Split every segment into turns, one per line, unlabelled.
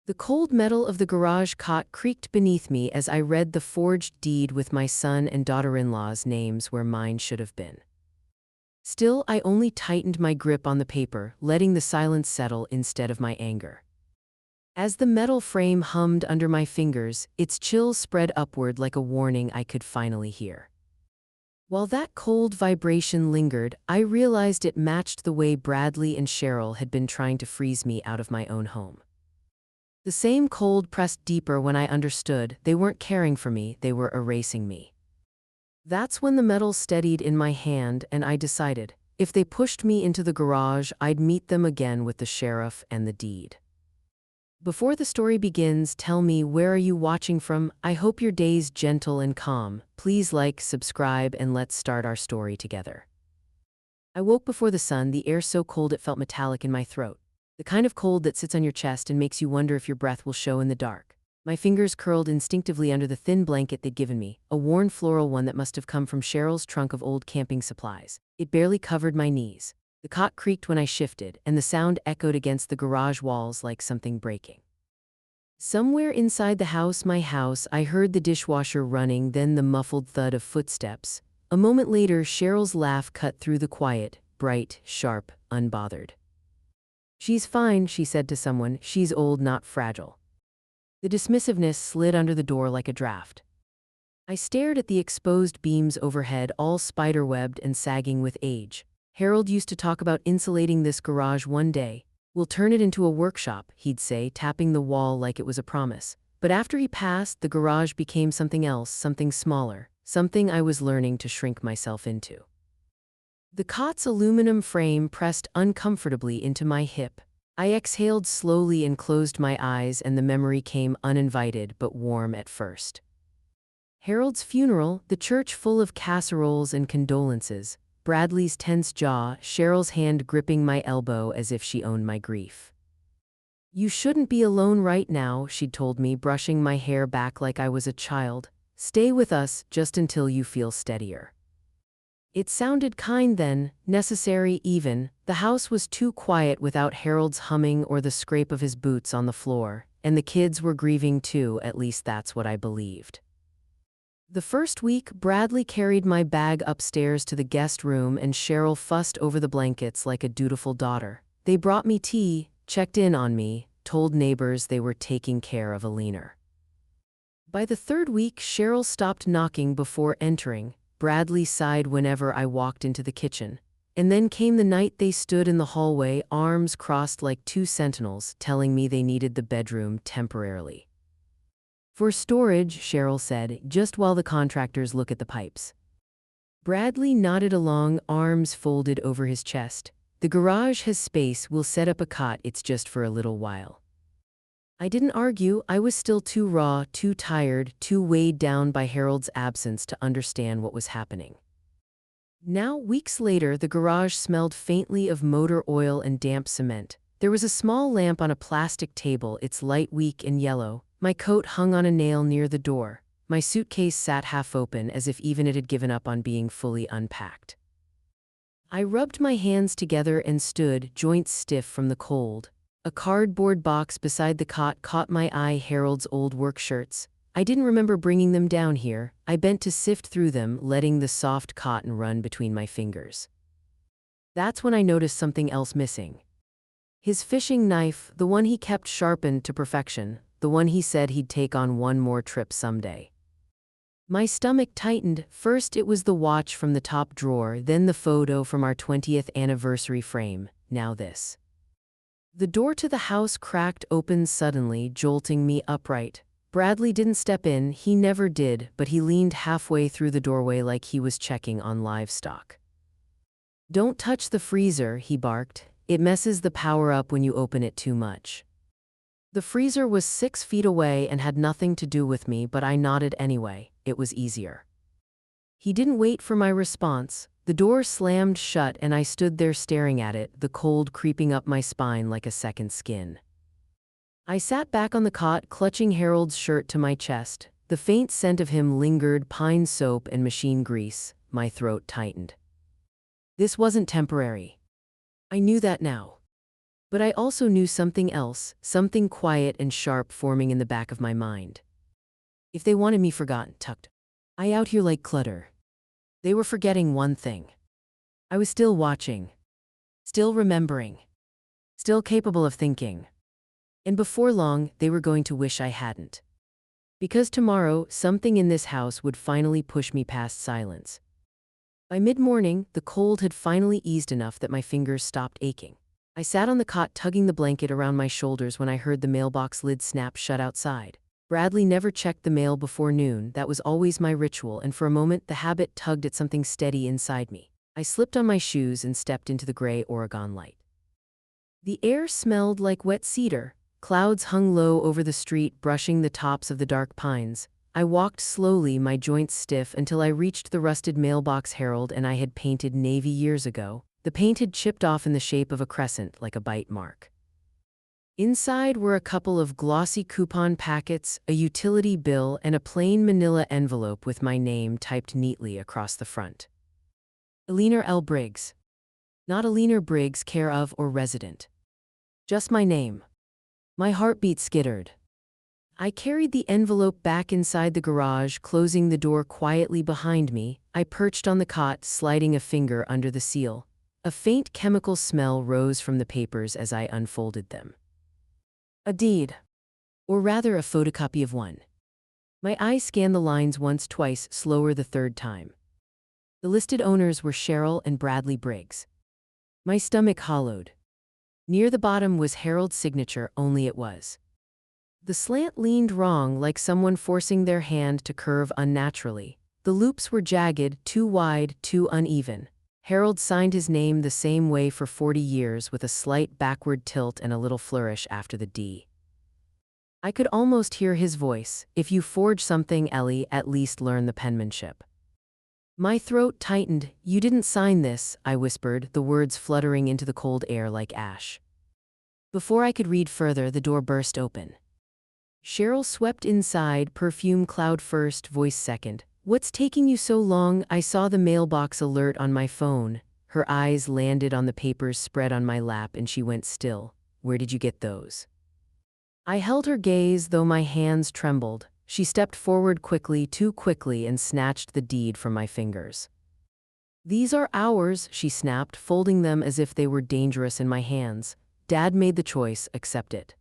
The cold metal of the garage cot creaked beneath me as I read the forged deed with my son and daughter-in-law's names where mine should have been. Still, I only tightened my grip on the paper, letting the silence settle instead of my anger. As the metal frame hummed under my fingers, its chills spread upward like a warning I could finally hear. While that cold vibration lingered, I realized it matched the way Bradley and Cheryl had been trying to freeze me out of my own home. The same cold pressed deeper when I understood they weren't caring for me, they were erasing me. That's when the metal steadied in my hand and I decided, if they pushed me into the garage, I'd meet them again with the sheriff and the deed. Before the story begins, tell me, where are you watching from? I hope your day's gentle and calm. Please like, subscribe, and let's start our story together. I woke before the sun, the air so cold it felt metallic in my throat. The kind of cold that sits on your chest and makes you wonder if your breath will show in the dark. My fingers curled instinctively under the thin blanket they'd given me, a worn floral one that must have come from Cheryl's trunk of old camping supplies. It barely covered my knees. The cot creaked when I shifted, and the sound echoed against the garage walls like something breaking. Somewhere inside the house, my house, I heard the dishwasher running, then the muffled thud of footsteps. A moment later, Cheryl's laugh cut through the quiet, bright, sharp, unbothered. "She's fine," she said to someone. "She's old, not fragile." The dismissiveness slid under the door like a draft. I stared at the exposed beams overhead, all spider-webbed and sagging with age. "Harold used to talk about insulating this garage one day. We'll turn it into a workshop," he'd say, tapping the wall like it was a promise. But after he passed, the garage became something else, something smaller, something I was learning to shrink myself into. The cot's aluminum frame pressed uncomfortably into my hip. I exhaled slowly and closed my eyes, and the memory came uninvited but warm at first. Harold's funeral, the church full of casseroles and condolences, Bradley's tense jaw, Cheryl's hand gripping my elbow as if she owned my grief. "You shouldn't be alone right now," she'd told me, brushing my hair back like I was a child. "Stay with us just until you feel steadier." It sounded kind then, necessary even. The house was too quiet without Harold's humming or the scrape of his boots on the floor, and the kids were grieving too, at least that's what I believed. The first week, Bradley carried my bag upstairs to the guest room and Cheryl fussed over the blankets like a dutiful daughter. They brought me tea, checked in on me, told neighbors they were taking care of a leaner. By the third week, Cheryl stopped knocking before entering. Bradley sighed whenever I walked into the kitchen. And then came the night they stood in the hallway, arms crossed like two sentinels, telling me they needed the bedroom temporarily. "For storage," Cheryl said, "just while the contractors look at the pipes." Bradley nodded along, arms folded over his chest. "The garage has space, we'll set up a cot, it's just for a little while." I didn't argue. I was still too raw, too tired, too weighed down by Harold's absence to understand what was happening. Now, weeks later, the garage smelled faintly of motor oil and damp cement. There was a small lamp on a plastic table, its light weak and yellow. My coat hung on a nail near the door. My suitcase sat half open, as if even it had given up on being fully unpacked. I rubbed my hands together and stood, joints stiff from the cold. A cardboard box beside the cot caught my eye, Harold's old work shirts. I didn't remember bringing them down here. I bent to sift through them, letting the soft cotton run between my fingers. That's when I noticed something else missing. His fishing knife, the one he kept sharpened to perfection, the one he said he'd take on one more trip someday. My stomach tightened. First it was the watch from the top drawer, then the photo from our 20th anniversary frame, now this. The door to the house cracked open suddenly, jolting me upright. Bradley didn't step in, he never did, but he leaned halfway through the doorway like he was checking on livestock. "Don't touch the freezer," he barked. "It messes the power up when you open it too much." The freezer was 6 feet away and had nothing to do with me, but I nodded anyway. It was easier. He didn't wait for my response. The door slammed shut and I stood there staring at it, the cold creeping up my spine like a second skin. I sat back on the cot, clutching Harold's shirt to my chest. The faint scent of him lingered, pine soap and machine grease. My throat tightened. This wasn't temporary. I knew that now. But I also knew something else, something quiet and sharp forming in the back of my mind. If they wanted me forgotten, tucked, I out here like clutter. They were forgetting one thing. I was still watching, still remembering, still capable of thinking. And before long, they were going to wish I hadn't. Because tomorrow, something in this house would finally push me past silence. By mid-morning, the cold had finally eased enough that my fingers stopped aching. I sat on the cot tugging the blanket around my shoulders when I heard the mailbox lid snap shut outside. Bradley never checked the mail before noon. That was always my ritual, and for a moment the habit tugged at something steady inside me. I slipped on my shoes and stepped into the gray Oregon light. The air smelled like wet cedar. Clouds hung low over the street, brushing the tops of the dark pines. I walked slowly, my joints stiff, until I reached the rusted mailbox Herald and I had painted navy years ago. The paint had chipped off in the shape of a crescent, like a bite mark. Inside were a couple of glossy coupon packets, a utility bill, and a plain manila envelope with my name typed neatly across the front. Eleanor L. Briggs. Not Eleanor Briggs, care of or resident. Just my name. My heartbeat skittered. I carried the envelope back inside the garage, closing the door quietly behind me. I perched on the cot, sliding a finger under the seal. A faint chemical smell rose from the papers as I unfolded them. A deed. Or rather, a photocopy of one. My eyes scanned the lines once, twice, slower the third time. The listed owners were Cheryl and Bradley Briggs. My stomach hollowed. Near the bottom was Harold's signature, only it was. The slant leaned wrong, like someone forcing their hand to curve unnaturally. The loops were jagged, too wide, too uneven. Harold signed his name the same way for 40 years, with a slight backward tilt and a little flourish after the D. I could almost hear his voice. If you forge something, Ellie, at least learn the penmanship. My throat tightened. You didn't sign this, I whispered, the words fluttering into the cold air like ash. Before I could read further, the door burst open. Cheryl swept inside, perfume cloud first, voice second. What's taking you so long? I saw the mailbox alert on my phone. Her eyes landed on the papers spread on my lap and she went still. Where did you get those? I held her gaze, though my hands trembled. She stepped forward quickly, too quickly, and snatched the deed from my fingers. These are ours, she snapped, folding them as if they were dangerous in my hands. Dad made the choice, accept it.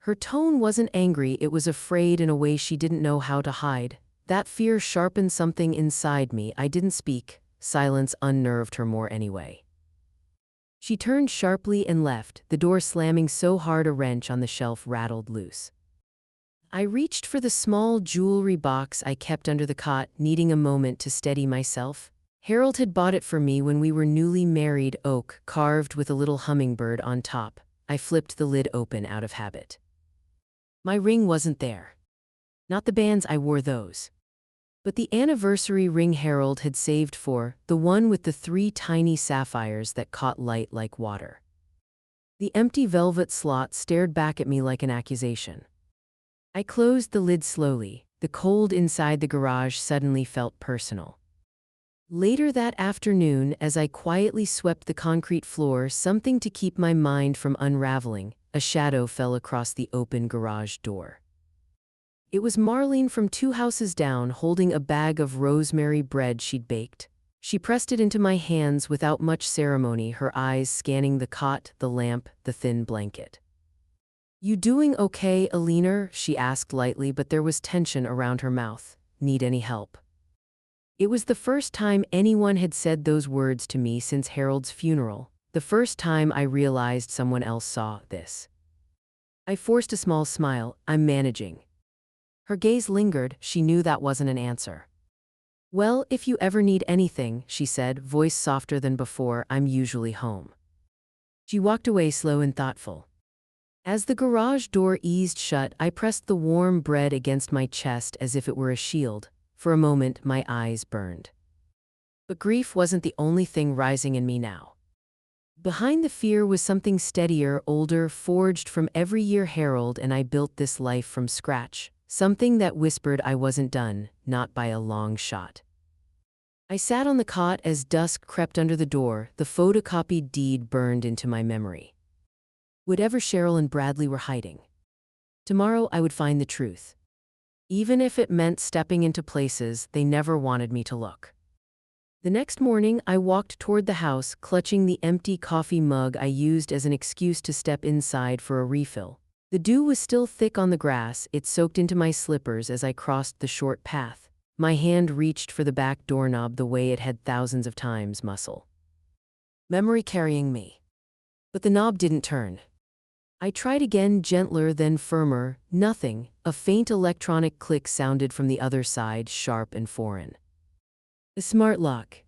Her tone wasn't angry, it was afraid in a way she didn't know how to hide. That fear sharpened something inside me. I didn't speak. Silence unnerved her more anyway. She turned sharply and left, the door slamming so hard a wrench on the shelf rattled loose. I reached for the small jewelry box I kept under the cot, needing a moment to steady myself. Harold had bought it for me when we were newly married, oak, carved with a little hummingbird on top. I flipped the lid open out of habit. My ring wasn't there. Not the bands, I wore those. But the anniversary ring Harold had saved for, the one with the 3 tiny sapphires that caught light like water. The empty velvet slot stared back at me like an accusation. I closed the lid slowly. The cold inside the garage suddenly felt personal. Later that afternoon, as I quietly swept the concrete floor, something to keep my mind from unraveling, a shadow fell across the open garage door. It was Marlene from 2 houses down, holding a bag of rosemary bread she'd baked. She pressed it into my hands without much ceremony, her eyes scanning the cot, the lamp, the thin blanket. You doing okay, Eleanor? She asked lightly, but there was tension around her mouth. Need any help? It was the first time anyone had said those words to me since Harold's funeral, the first time I realized someone else saw this. I forced a small smile. I'm managing. Her gaze lingered. She knew that wasn't an answer. Well, if you ever need anything, she said, voice softer than before, I'm usually home. She walked away, slow and thoughtful. As the garage door eased shut, I pressed the warm bread against my chest as if it were a shield. For a moment, my eyes burned. But grief wasn't the only thing rising in me now. Behind the fear was something steadier, older, forged from every year Harold and I built this life from scratch. Something that whispered I wasn't done, not by a long shot. I sat on the cot as dusk crept under the door, the photocopied deed burned into my memory. whatever Cheryl and Bradley were hiding. Tomorrow I would find the truth, even if it meant stepping into places they never wanted me to look. The next morning, I walked toward the house, clutching the empty coffee mug I used as an excuse to step inside for a refill. The dew was still thick on the grass, it soaked into my slippers as I crossed the short path. My hand reached for the back doorknob the way it had thousands of times muscle memory carrying me. But the knob didn't turn. I tried again, gentler then firmer, nothing. A faint electronic click sounded from the other side, sharp and foreign. A smart lock.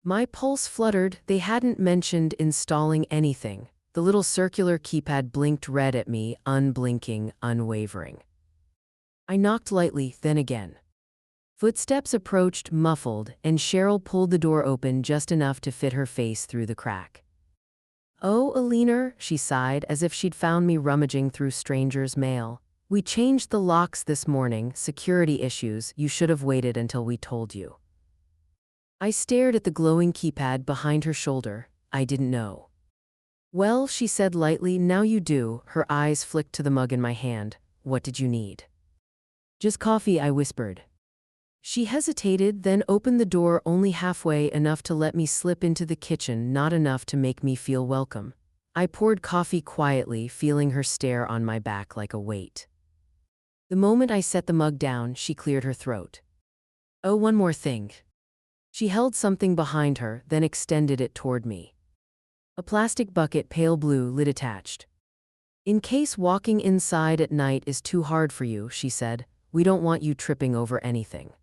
My pulse fluttered. They hadn't mentioned installing anything. The little circular keypad blinked red at me, unblinking, unwavering. I knocked lightly, then again. Footsteps approached, muffled, and Cheryl pulled the door open just enough to fit her face through the crack. "Oh, Alina," she sighed, as if she'd found me rummaging through strangers' mail. "We changed the locks this morning, security issues. You should have waited until we told you." I stared at the glowing keypad behind her shoulder. I didn't know. "Well," she said lightly, "now you do." Her eyes flicked to the mug in my hand. "What did you need?" "Just coffee," I whispered. She hesitated, then opened the door only halfway, enough to let me slip into the kitchen, not enough to make me feel welcome. I poured coffee quietly, feeling her stare on my back like a weight. The moment I set the mug down, she cleared her throat. "Oh, one more thing." She held something behind her, then extended it toward me. A plastic bucket, pale blue, lid attached. "In case walking inside at night is too hard for you," she said, "we don't want you tripping over anything."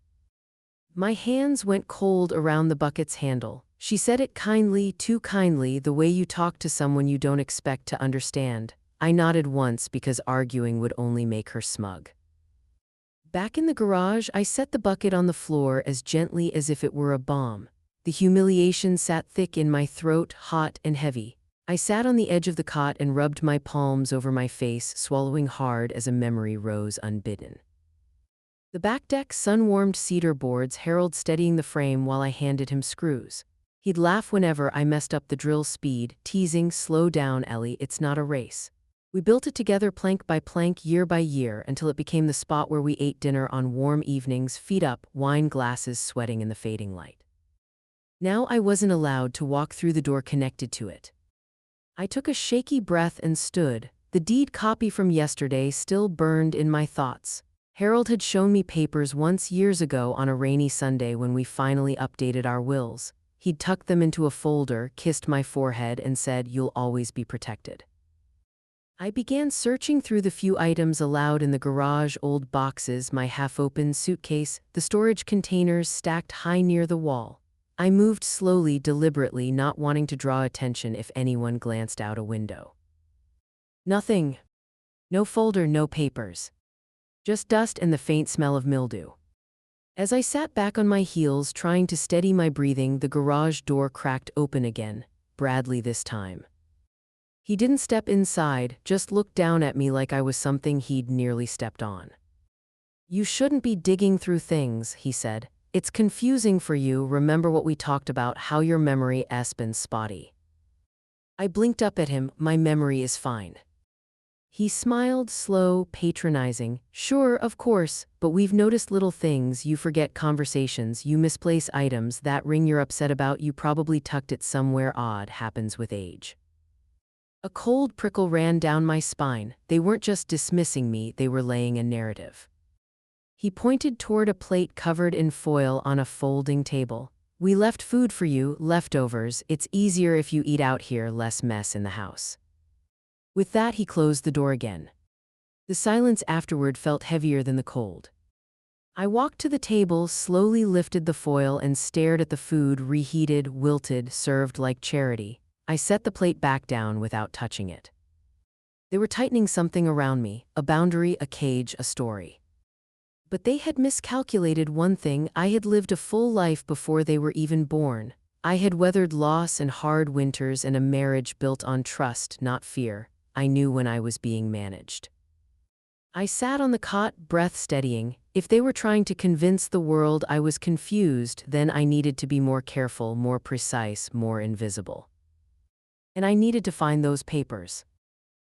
My hands went cold around the bucket's handle. She said it kindly, too kindly, the way you talk to someone you don't expect to understand. I nodded once because arguing would only make her smug. Back in the garage, I set the bucket on the floor as gently as if it were a bomb. The humiliation sat thick in my throat, hot and heavy. I sat on the edge of the cot and rubbed my palms over my face, swallowing hard as a memory rose unbidden. The back deck sun-warmed cedar boards, Harold steadying the frame while I handed him screws. He'd laugh whenever I messed up the drill speed, teasing, "Slow down, Ellie, it's not a race." We built it together plank by plank, year by year, until it became the spot where we ate dinner on warm evenings, feet up, wine glasses sweating in the fading light. Now I wasn't allowed to walk through the door connected to it. I took a shaky breath and stood. The deed copy from yesterday still burned in my thoughts. Harold had shown me papers once years ago on a rainy Sunday when we finally updated our wills. He'd tucked them into a folder, kissed my forehead, and said, "You'll always be protected." I began searching through the few items allowed in the garage, old boxes, my half-open suitcase, the storage containers stacked high near the wall. I moved slowly, deliberately, not wanting to draw attention if anyone glanced out a window. Nothing. No folder, no papers. Just dust and the faint smell of mildew. As I sat back on my heels, trying to steady my breathing, the garage door cracked open again. Bradley this time. He didn't step inside, just looked down at me like I was something he'd nearly stepped on. "You shouldn't be digging through things," he said. "It's confusing for you. Remember what we talked about, how your memory has been spotty." I blinked up at him. "My memory is fine." He smiled, slow, patronizing. "Sure, of course, but we've noticed little things. You forget conversations, you misplace items, that ring you're upset about, you probably tucked it somewhere odd. Happens with age." A cold prickle ran down my spine. They weren't just dismissing me, they were laying a narrative. He pointed toward a plate covered in foil on a folding table. "We left food for you, leftovers. It's easier if you eat out here, less mess in the house." With that, he closed the door again. The silence afterward felt heavier than the cold. I walked to the table, slowly lifted the foil, and stared at the food, reheated, wilted, served like charity. I set the plate back down without touching it. They were tightening something around me, a boundary, a cage, a story. But they had miscalculated one thing. I had lived a full life before they were even born. I had weathered loss and hard winters and a marriage built on trust, not fear. I knew when I was being managed. I sat on the cot, breath steadying. If they were trying to convince the world I was confused, then I needed to be more careful, more precise, more invisible. And I needed to find those papers.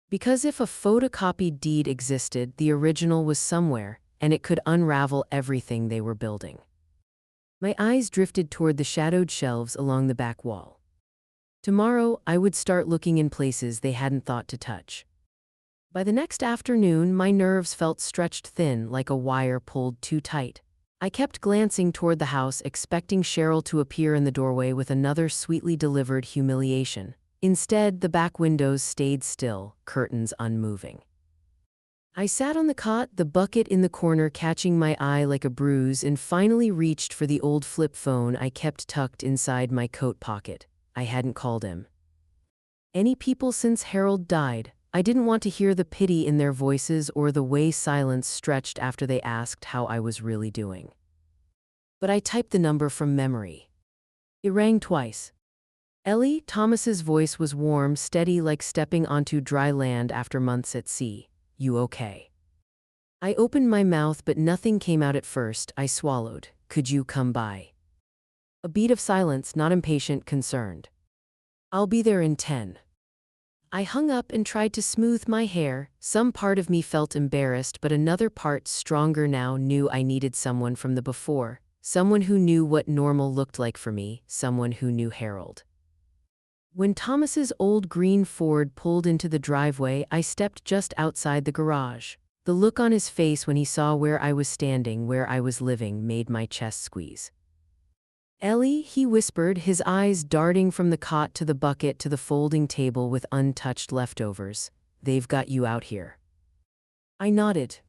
Because if a photocopied deed existed, the original was somewhere, and it could unravel everything they were building. My eyes drifted toward the shadowed shelves along the back wall. Tomorrow, I would start looking in places they hadn't thought to touch. By the next afternoon, my nerves felt stretched thin like a wire pulled too tight. I kept glancing toward the house, expecting Cheryl to appear in the doorway with another sweetly delivered humiliation. Instead, the back windows stayed still, curtains unmoving. I sat on the cot, the bucket in the corner catching my eye like a bruise, and finally reached for the old flip phone I kept tucked inside my coat pocket. I hadn't called him any people since Harold died. I didn't want to hear the pity in their voices or the way silence stretched after they asked how I was really doing. But I typed the number from memory. It rang twice. Ellie, Thomas's voice was warm, steady, like stepping onto dry land after months at sea. You okay? I opened my mouth, but nothing came out at first. I swallowed. Could you come by? A beat of silence, not impatient, concerned. I'll be there in 10. I hung up and tried to smooth my hair. Some part of me felt embarrassed, but another part, stronger now, knew I needed someone from the before. Someone who knew what normal looked like for me. Someone who knew Harold. When Thomas's old green Ford pulled into the driveway, I stepped just outside the garage. The look on his face when he saw where I was standing, where I was living, made my chest squeeze. Ellie, he whispered, his eyes darting from the cot to the bucket to the folding table with untouched leftovers. They've got you out here. I nodded.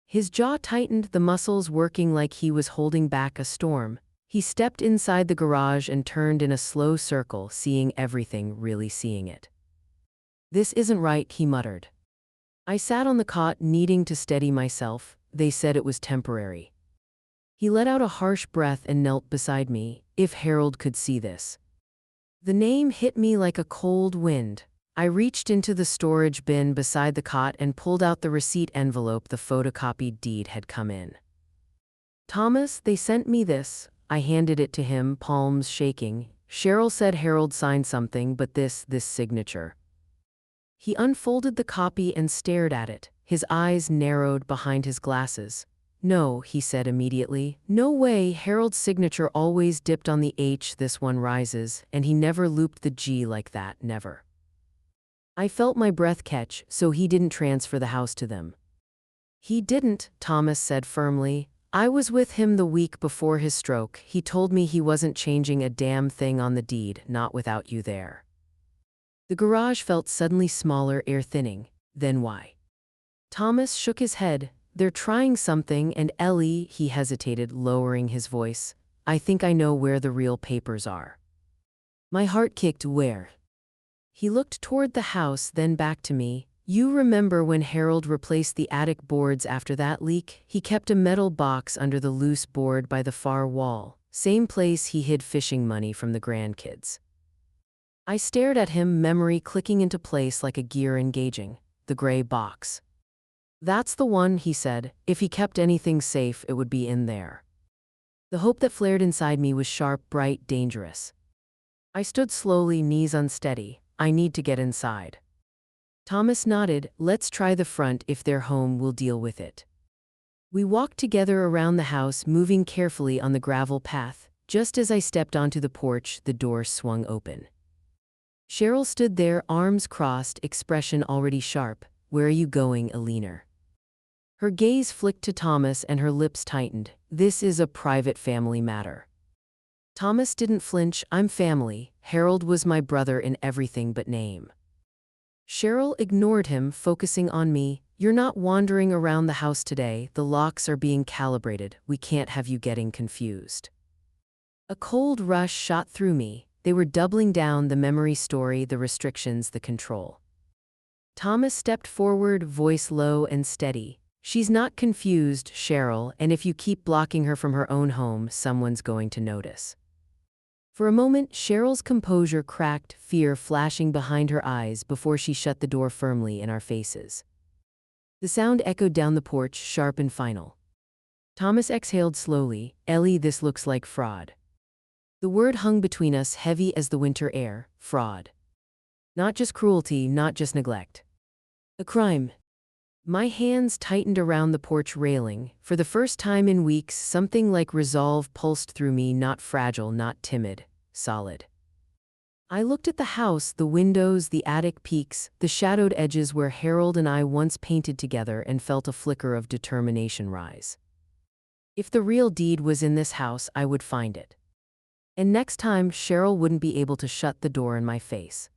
His jaw tightened, the muscles working like he was holding back a storm. He stepped inside the garage and turned in a slow circle, seeing everything, really seeing it. This isn't right, he muttered. I sat on the cot, needing to steady myself. They said it was temporary. He let out a harsh breath and knelt beside me. If Harold could see this. The name hit me like a cold wind. I reached into the storage bin beside the cot and pulled out the receipt envelope the photocopied deed had come in. Thomas, they sent me this. I handed it to him, palms shaking. Cheryl said Harold signed something, but this signature. He unfolded the copy and stared at it. His eyes narrowed behind his glasses. No, he said immediately. No way, Harold's signature always dipped on the H, this one rises, and he never looped the G like that, never. I felt my breath catch, so he didn't transfer the house to them. He didn't, Thomas said firmly. I was with him the week before his stroke. He told me he wasn't changing a damn thing on the deed, not without you there. The garage felt suddenly smaller, air thinning. Then why? Thomas shook his head. They're trying something, and Ellie, he hesitated, lowering his voice. I think I know where the real papers are. My heart kicked. Where? He looked toward the house, then back to me. You remember when Harold replaced the attic boards after that leak? He kept a metal box under the loose board by the far wall, same place he hid fishing money from the grandkids. I stared at him, memory clicking into place like a gear engaging. The gray box. That's the one, he said. If he kept anything safe, it would be in there. The hope that flared inside me was sharp, bright, dangerous. I stood slowly, knees unsteady. I need to get inside. Thomas nodded. Let's try the front. If they're home, we'll deal with it. We walked together around the house, moving carefully on the gravel path. Just as I stepped onto the porch, the door swung open. Cheryl stood there, arms crossed, expression already sharp. Where are you going, Alina? Her gaze flicked to Thomas and her lips tightened. This is a private family matter. Thomas didn't flinch. I'm family. Harold was my brother in everything but name. Cheryl ignored him, focusing on me. You're not wandering around the house today. The locks are being calibrated. We can't have you getting confused. A cold rush shot through me. They were doubling down, the memory story, the restrictions, the control. Thomas stepped forward, voice low and steady. She's not confused, Cheryl, and if you keep blocking her from her own home, someone's going to notice. For a moment, Cheryl's composure cracked, fear flashing behind her eyes before she shut the door firmly in our faces. The sound echoed down the porch, sharp and final. Thomas exhaled slowly. Ellie, this looks like fraud. The word hung between us, heavy as the winter air. Fraud. Not just cruelty, not just neglect. A crime. My hands tightened around the porch railing. For the first time in weeks, something like resolve pulsed through me, not fragile, not timid, solid. I looked at the house, the windows, the attic peaks, the shadowed edges where Harold and I once painted together, and felt a flicker of determination rise. If the real deed was in this house, I would find it. And next time, Cheryl wouldn't be able to shut the door in my face.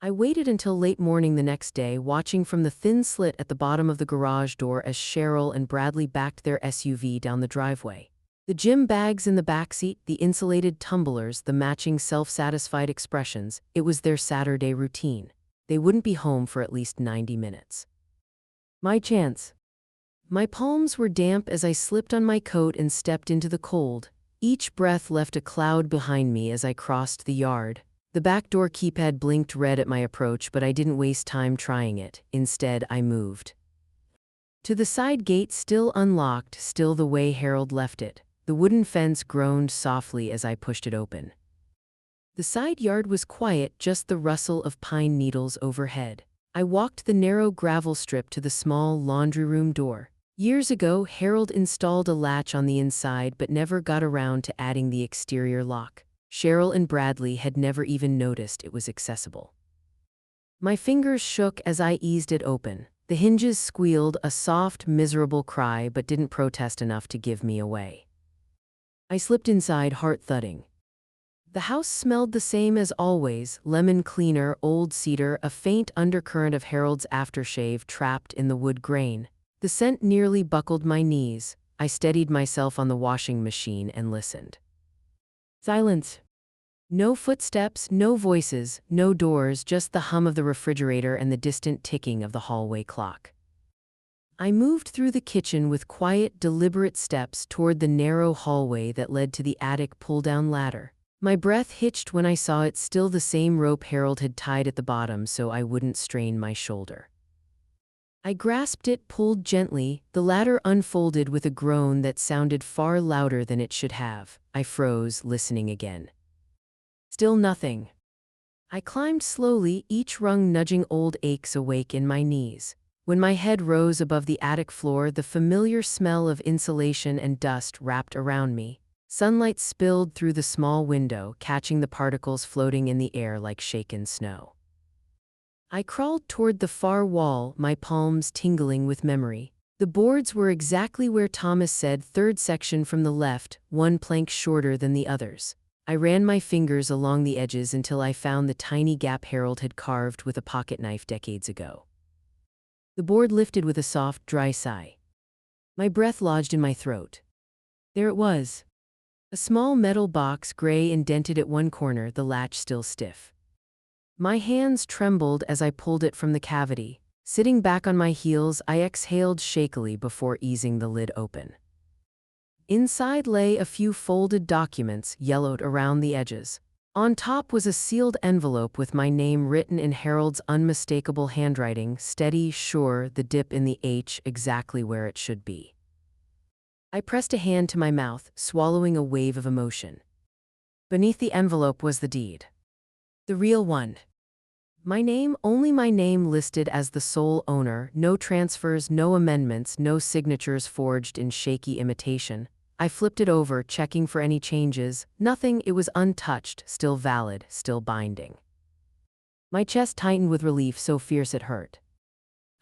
I waited until late morning the next day, watching from the thin slit at the bottom of the garage door as Cheryl and Bradley backed their SUV down the driveway. The gym bags in the backseat, the insulated tumblers, the matching self-satisfied expressions, it was their Saturday routine. They wouldn't be home for at least 90 minutes. My chance. My palms were damp as I slipped on my coat and stepped into the cold. Each breath left a cloud behind me as I crossed the yard. The back door keypad blinked red at my approach, but I didn't waste time trying it. Instead, I moved to the side gate, still unlocked, still the way Harold left it. The wooden fence groaned softly as I pushed it open. The side yard was quiet, just the rustle of pine needles overhead. I walked the narrow gravel strip to the small laundry room door. Years ago, Harold installed a latch on the inside but never got around to adding the exterior lock. Cheryl and Bradley had never even noticed it was accessible. My fingers shook as I eased it open. The hinges squealed, a soft, miserable cry, but didn't protest enough to give me away. I slipped inside, heart thudding. The house smelled the same as always, lemon cleaner, old cedar, a faint undercurrent of Harold's aftershave trapped in the wood grain. The scent nearly buckled my knees. I steadied myself on the washing machine and listened. Silence. No footsteps, no voices, no doors, just the hum of the refrigerator and the distant ticking of the hallway clock. I moved through the kitchen with quiet, deliberate steps toward the narrow hallway that led to the attic pull-down ladder. My breath hitched when I saw it, still the same rope Harold had tied at the bottom so I wouldn't strain my shoulder. I grasped it, pulled gently. The ladder unfolded with a groan that sounded far louder than it should have. I froze, listening again. Still nothing. I climbed slowly, each rung nudging old aches awake in my knees. When my head rose above the attic floor, the familiar smell of insulation and dust wrapped around me. Sunlight spilled through the small window, catching the particles floating in the air like shaken snow. I crawled toward the far wall, my palms tingling with memory. The boards were exactly where Thomas said, third section from the left, one plank shorter than the others. I ran my fingers along the edges until I found the tiny gap Harold had carved with a pocket knife decades ago. The board lifted with a soft, dry sigh. My breath lodged in my throat. There it was. A small metal box, gray indented at one corner, the latch still stiff. My hands trembled as I pulled it from the cavity. Sitting back on my heels, I exhaled shakily before easing the lid open. Inside lay a few folded documents, yellowed around the edges. On top was a sealed envelope with my name written in Harold's unmistakable handwriting, steady, sure, the dip in the H exactly where it should be. I pressed a hand to my mouth, swallowing a wave of emotion. Beneath the envelope was the deed. The real one. My name, only my name, listed as the sole owner, no transfers, no amendments, no signatures forged in shaky imitation. I flipped it over, checking for any changes. Nothing, it was untouched, still valid, still binding. My chest tightened with relief so fierce it hurt.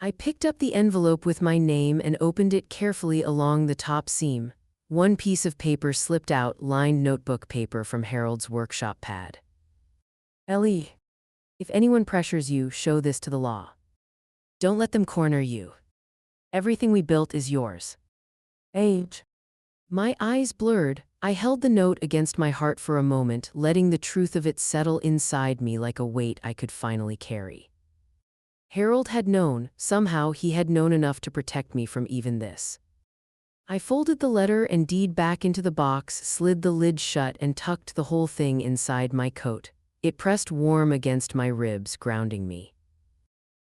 I picked up the envelope with my name and opened it carefully along the top seam. One piece of paper slipped out, lined notebook paper from Harold's workshop pad. Ellie, if anyone pressures you, show this to the law. Don't let them corner you. Everything we built is yours. Age. My eyes blurred. I held the note against my heart for a moment, letting the truth of it settle inside me like a weight I could finally carry. Harold had known, somehow he had known enough to protect me from even this. I folded the letter and deed back into the box, slid the lid shut and tucked the whole thing inside my coat. It pressed warm against my ribs, grounding me.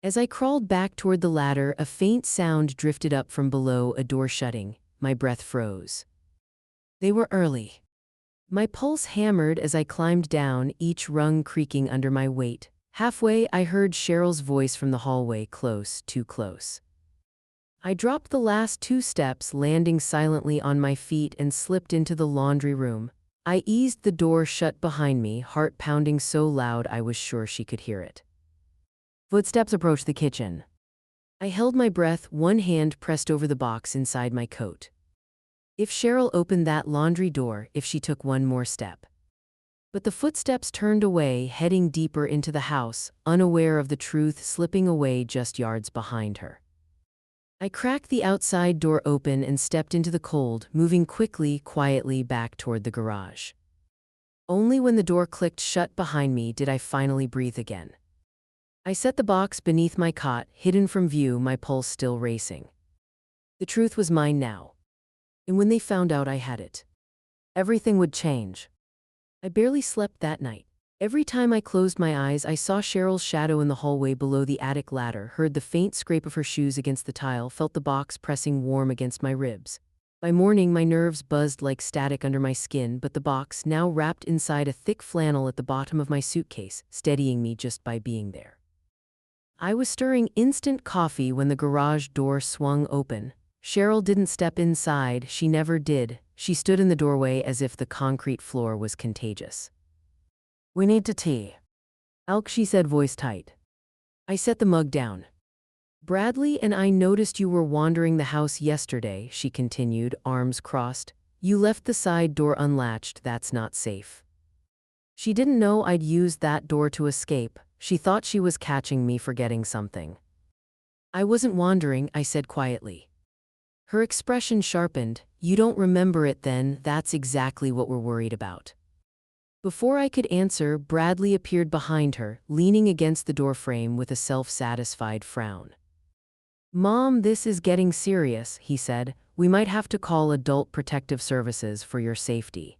As I crawled back toward the ladder, a faint sound drifted up from below, a door shutting. My breath froze. They were early. My pulse hammered as I climbed down, each rung creaking under my weight. Halfway, I heard Cheryl's voice from the hallway, close, too close. I dropped the last 2 steps, landing silently on my feet, and slipped into the laundry room. I eased the door shut behind me, heart pounding so loud I was sure she could hear it. Footsteps approached the kitchen. I held my breath, one hand pressed over the box inside my coat. If Cheryl opened that laundry door, if she took one more step. But the footsteps turned away, heading deeper into the house, unaware of the truth slipping away just yards behind her. I cracked the outside door open and stepped into the cold, moving quickly, quietly back toward the garage. Only when the door clicked shut behind me did I finally breathe again. I set the box beneath my cot, hidden from view, my pulse still racing. The truth was mine now. And when they found out I had it, everything would change. I barely slept that night. Every time I closed my eyes, I saw Cheryl's shadow in the hallway below the attic ladder, heard the faint scrape of her shoes against the tile, felt the box pressing warm against my ribs. By morning, my nerves buzzed like static under my skin, but the box, now wrapped inside a thick flannel at the bottom of my suitcase, steadying me just by being there. I was stirring instant coffee when the garage door swung open. Cheryl didn't step inside, she never did. She stood in the doorway as if the concrete floor was contagious. "We need to tea." "Alk," she said, voice tight. I set the mug down. "Bradley and I noticed you were wandering the house yesterday," she continued, arms crossed. "You left the side door unlatched, that's not safe." She didn't know I'd used that door to escape. She thought she was catching me forgetting something. "I wasn't wandering," I said quietly. Her expression sharpened. "You don't remember it then, that's exactly what we're worried about." Before I could answer, Bradley appeared behind her, leaning against the doorframe with a self-satisfied frown. "Mom, this is getting serious," he said. "We might have to call Adult Protective Services for your safety."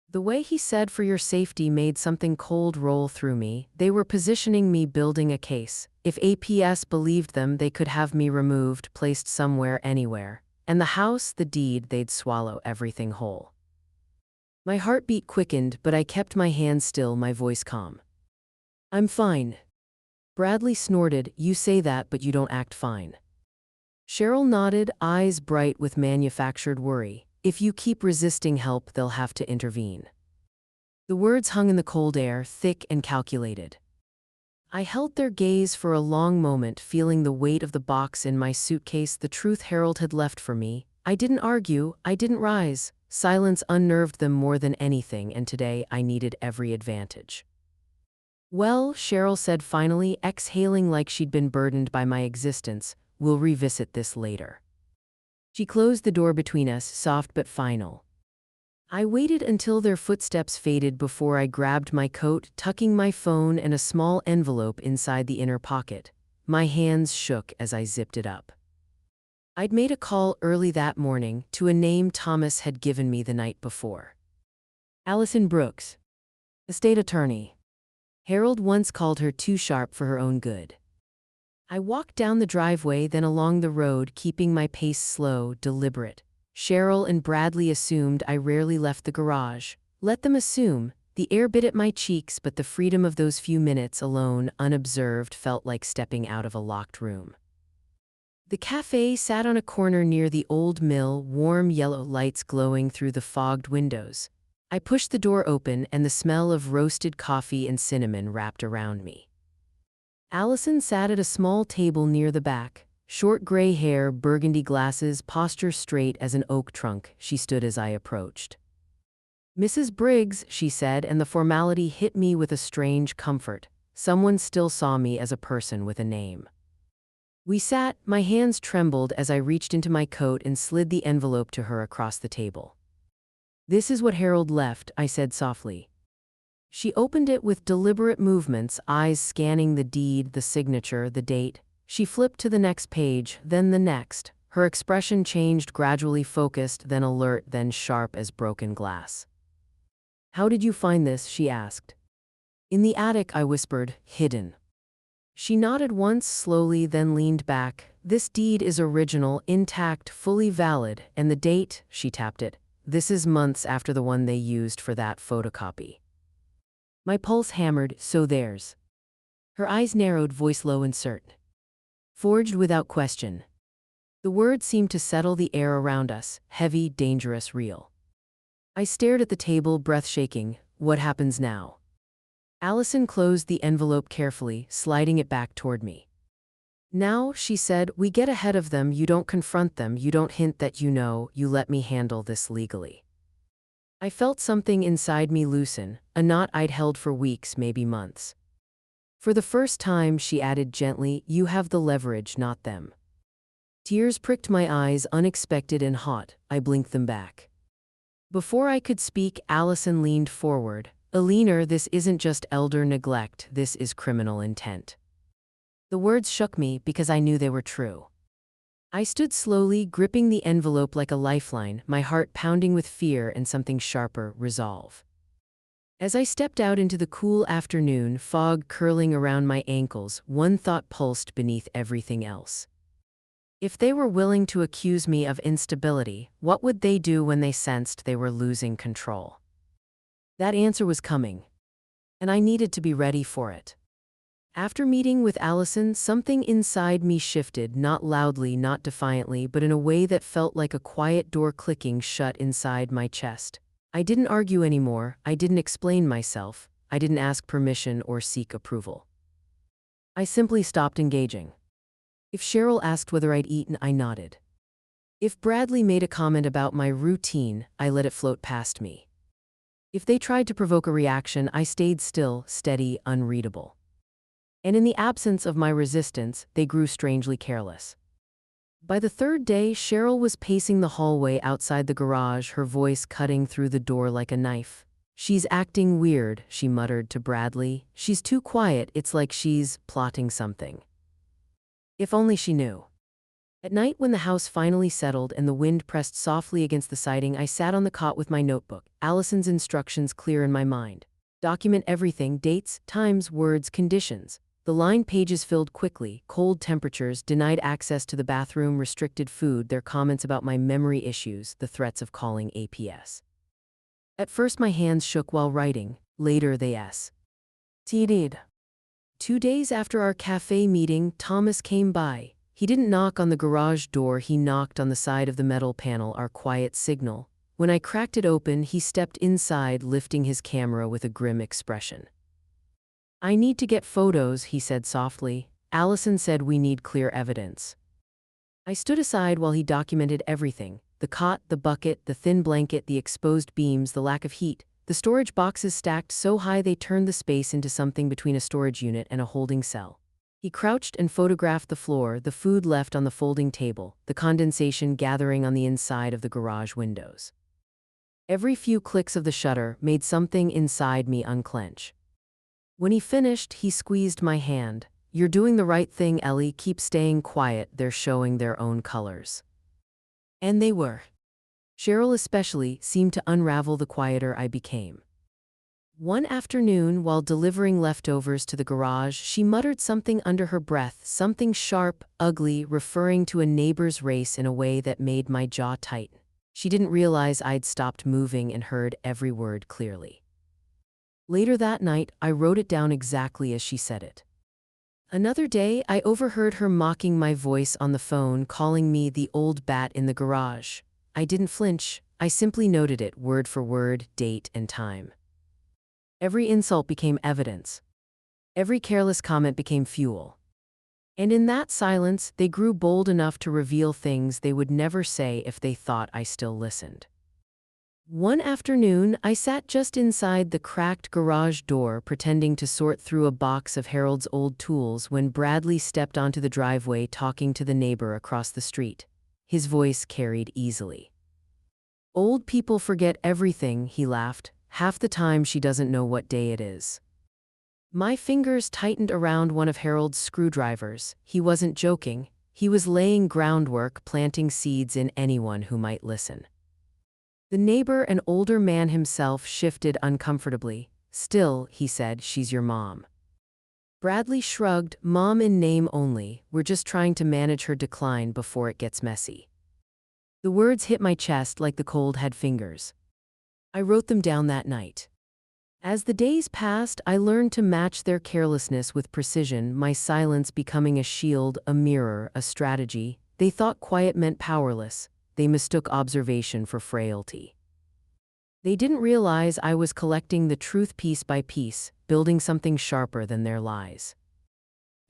The way he said "for your safety" made something cold roll through me. They were positioning me, building a case. If APS believed them, they could have me removed, placed somewhere, anywhere. And the house, the deed, they'd swallow everything whole. My heartbeat quickened, but I kept my hands still, my voice calm. "I'm fine." Bradley snorted. "You say that, but you don't act fine." Cheryl nodded, eyes bright with manufactured worry. "If you keep resisting help, they'll have to intervene." The words hung in the cold air, thick and calculated. I held their gaze for a long moment, feeling the weight of the box in my suitcase, the truth Harold had left for me. I didn't argue, I didn't rise. Silence unnerved them more than anything, and today I needed every advantage. "Well," Cheryl said finally, exhaling like she'd been burdened by my existence, "we'll revisit this later." She closed the door between us, soft but final. I waited until their footsteps faded before I grabbed my coat, tucking my phone and a small envelope inside the inner pocket. My hands shook as I zipped it up. I'd made a call early that morning to a name Thomas had given me the night before. Allison Brooks, a state attorney. Harold once called her too sharp for her own good. I walked down the driveway, then along the road, keeping my pace slow, deliberate. Cheryl and Bradley assumed I rarely left the garage. Let them assume. The air bit at my cheeks, but the freedom of those few minutes alone, unobserved, felt like stepping out of a locked room. The cafe sat on a corner near the old mill, warm yellow lights glowing through the fogged windows. I pushed the door open, and the smell of roasted coffee and cinnamon wrapped around me. Allison sat at a small table near the back. Short gray hair, burgundy glasses, posture straight as an oak trunk. She stood as I approached. "Mrs. Briggs," she said, and the formality hit me with a strange comfort. Someone still saw me as a person with a name. We sat, my hands trembled as I reached into my coat and slid the envelope to her across the table. "This is what Harold left," I said softly. She opened it with deliberate movements, eyes scanning the deed, the signature, the date. She flipped to the next page, then the next. Her expression changed, gradually focused, then alert, then sharp as broken glass. "How did you find this?" she asked. "In the attic," I whispered, "hidden." She nodded once, slowly, then leaned back. "This deed is original, intact, fully valid, and the date," she tapped it, "this is months after the one they used for that photocopy." My pulse hammered. "So theirs Her eyes narrowed, voice low and certain. Forged without question. The words seemed to settle the air around us, heavy, dangerous, real. I stared at the table, breath shaking. What happens now? Allison closed the envelope carefully, sliding it back toward me. Now, she said, we get ahead of them, you don't confront them, you don't hint that you know, you let me handle this legally. I felt something inside me loosen, a knot I'd held for weeks, maybe months. For the first time, she added gently, you have the leverage, not them. Tears pricked my eyes, unexpected and hot. I blinked them back. Before I could speak, Allison leaned forward. Eleanor, this isn't just elder neglect, this is criminal intent. The words shook me because I knew they were true. I stood slowly, gripping the envelope like a lifeline, my heart pounding with fear and something sharper, resolve. As I stepped out into the cool afternoon, fog curling around my ankles, one thought pulsed beneath everything else. If they were willing to accuse me of instability, what would they do when they sensed they were losing control? That answer was coming, and I needed to be ready for it. After meeting with Allison, something inside me shifted, not loudly, not defiantly, but in a way that felt like a quiet door clicking shut inside my chest. I didn't argue anymore, I didn't explain myself, I didn't ask permission or seek approval. I simply stopped engaging. If Cheryl asked whether I'd eaten, I nodded. If Bradley made a comment about my routine, I let it float past me. If they tried to provoke a reaction, I stayed still, steady, unreadable. And in the absence of my resistance, they grew strangely careless. By the third day, Cheryl was pacing the hallway outside the garage, her voice cutting through the door like a knife. She's acting weird, she muttered to Bradley. She's too quiet, it's like she's plotting something. If only she knew. At night, when the house finally settled and the wind pressed softly against the siding, I sat on the cot with my notebook, Allison's instructions clear in my mind. Document everything, dates, times, words, conditions. The lined pages filled quickly, cold temperatures, denied access to the bathroom, restricted food, their comments about my memory issues, the threats of calling APS. At first my hands shook while writing, later they steadied. 2 days after our cafe meeting, Thomas came by. He didn't knock on the garage door, he knocked on the side of the metal panel, our quiet signal. When I cracked it open, he stepped inside, lifting his camera with a grim expression. I need to get photos, he said softly. Allison said we need clear evidence. I stood aside while he documented everything. The cot, the bucket, the thin blanket, the exposed beams, the lack of heat. The storage boxes stacked so high they turned the space into something between a storage unit and a holding cell. He crouched and photographed the floor, the food left on the folding table, the condensation gathering on the inside of the garage windows. Every few clicks of the shutter made something inside me unclench. When he finished, he squeezed my hand. You're doing the right thing, Ellie, keep staying quiet, they're showing their own colors. And they were. Cheryl especially seemed to unravel the quieter I became. One afternoon, while delivering leftovers to the garage, she muttered something under her breath, something sharp, ugly, referring to a neighbor's race in a way that made my jaw tighten. She didn't realize I'd stopped moving and heard every word clearly. Later that night, I wrote it down exactly as she said it. Another day, I overheard her mocking my voice on the phone, calling me the old bat in the garage. I didn't flinch, I simply noted it, word for word, date and time. Every insult became evidence. Every careless comment became fuel. And in that silence, they grew bold enough to reveal things they would never say if they thought I still listened. One afternoon, I sat just inside the cracked garage door, pretending to sort through a box of Harold's old tools when Bradley stepped onto the driveway talking to the neighbor across the street. His voice carried easily. Old people forget everything, he laughed. Half the time she doesn't know what day it is. My fingers tightened around one of Harold's screwdrivers. He wasn't joking. He was laying groundwork, planting seeds in anyone who might listen. The neighbor, an older man himself, shifted uncomfortably. Still, he said, she's your mom. Bradley shrugged, mom in name only, we're just trying to manage her decline before it gets messy. The words hit my chest like the cold had fingers. I wrote them down that night. As the days passed, I learned to match their carelessness with precision, my silence becoming a shield, a mirror, a strategy. They thought quiet meant powerless. They mistook observation for frailty. They didn't realize I was collecting the truth piece by piece, building something sharper than their lies.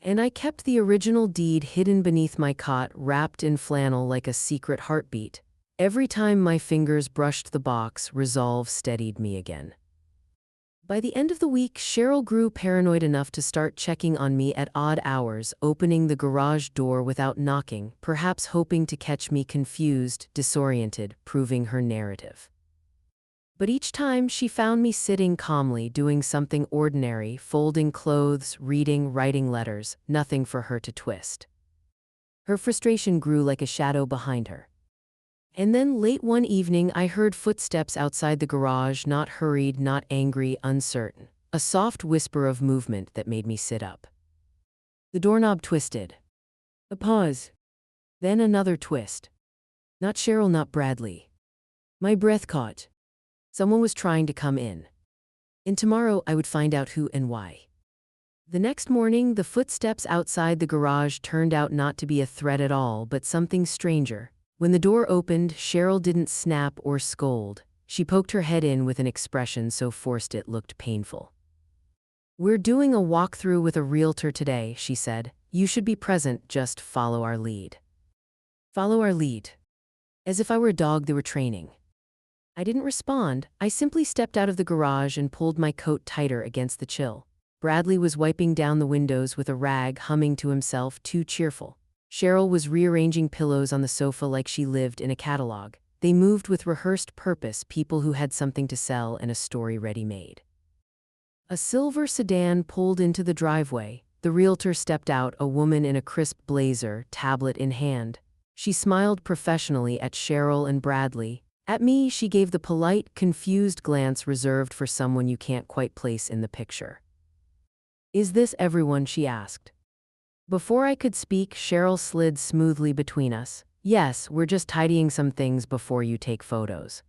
And I kept the original deed hidden beneath my cot, wrapped in flannel like a secret heartbeat. Every time my fingers brushed the box, resolve steadied me again. By the end of the week, Cheryl grew paranoid enough to start checking on me at odd hours, opening the garage door without knocking, perhaps hoping to catch me confused, disoriented, proving her narrative. But each time she found me sitting calmly, doing something ordinary, folding clothes, reading, writing letters, nothing for her to twist. Her frustration grew like a shadow behind her. And then late one evening I heard footsteps outside the garage, not hurried, not angry, uncertain. A soft whisper of movement that made me sit up. The doorknob twisted. A pause. Then another twist. Not Cheryl, not Bradley. My breath caught. Someone was trying to come in. And tomorrow I would find out who and why. The next morning, the footsteps outside the garage turned out not to be a threat at all, but something stranger. When the door opened, Cheryl didn't snap or scold. She poked her head in with an expression so forced it looked painful. "We're doing a walkthrough with a realtor today," she said. "You should be present, just follow our lead." Follow our lead. As if I were a dog they were training. I didn't respond. I simply stepped out of the garage and pulled my coat tighter against the chill. Bradley was wiping down the windows with a rag, humming to himself, too cheerful. Cheryl was rearranging pillows on the sofa like she lived in a catalog. They moved with rehearsed purpose, people who had something to sell and a story ready-made. A silver sedan pulled into the driveway. The realtor stepped out, a woman in a crisp blazer, tablet in hand. She smiled professionally at Cheryl and Bradley. At me, she gave the polite, confused glance reserved for someone you can't quite place in the picture. "Is this everyone?" she asked. Before I could speak, Cheryl slid smoothly between us. "Yes, we're just tidying some things before you take photos."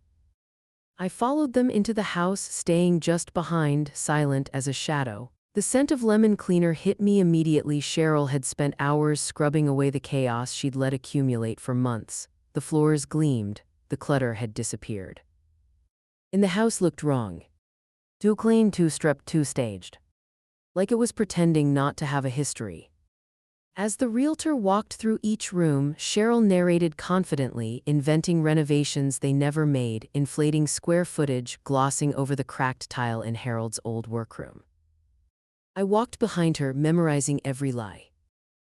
I followed them into the house, staying just behind, silent as a shadow. The scent of lemon cleaner hit me immediately. Cheryl had spent hours scrubbing away the chaos she'd let accumulate for months. The floors gleamed. The clutter had disappeared. And the house looked wrong. Too clean, too stripped, too staged. Like it was pretending not to have a history. As the realtor walked through each room, Cheryl narrated confidently, inventing renovations they never made, inflating square footage, glossing over the cracked tile in Harold's old workroom. I walked behind her, memorizing every lie.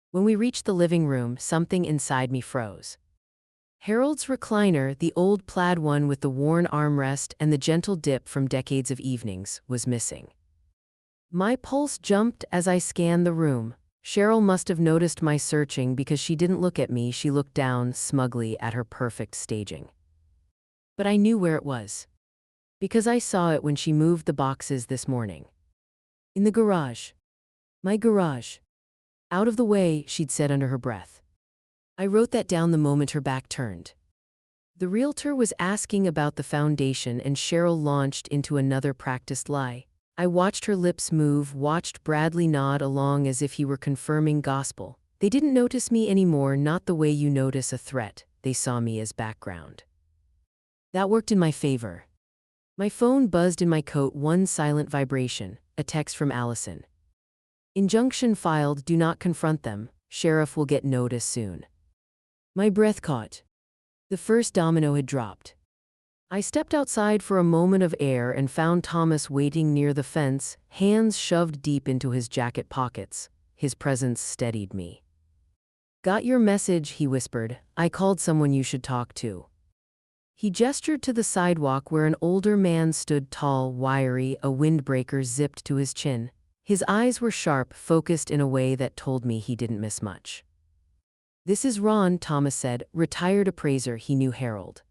When we reached the living room, something inside me froze. Harold's recliner, the old plaid one with the worn armrest and the gentle dip from decades of evenings, was missing. My pulse jumped as I scanned the room. Cheryl must have noticed my searching because she didn't look at me, she looked down smugly at her perfect staging. But I knew where it was. Because I saw it when she moved the boxes this morning. In the garage. My garage. Out of the way, she'd said under her breath. I wrote that down the moment her back turned. The realtor was asking about the foundation and Cheryl launched into another practiced lie. I watched her lips move, watched Bradley nod along as if he were confirming gospel. They didn't notice me anymore, not the way you notice a threat. They saw me as background. That worked in my favor. My phone buzzed in my coat, one silent vibration, a text from Allison. "Injunction filed, do not confront them. Sheriff will get notice soon." My breath caught. The first domino had dropped. I stepped outside for a moment of air and found Thomas waiting near the fence, hands shoved deep into his jacket pockets. His presence steadied me. "Got your message," he whispered. "I called someone you should talk to." He gestured to the sidewalk where an older man stood, tall, wiry, a windbreaker zipped to his chin. His eyes were sharp, focused in a way that told me he didn't miss much. "This is Ron," Thomas said, retired appraiser. He knew Harold.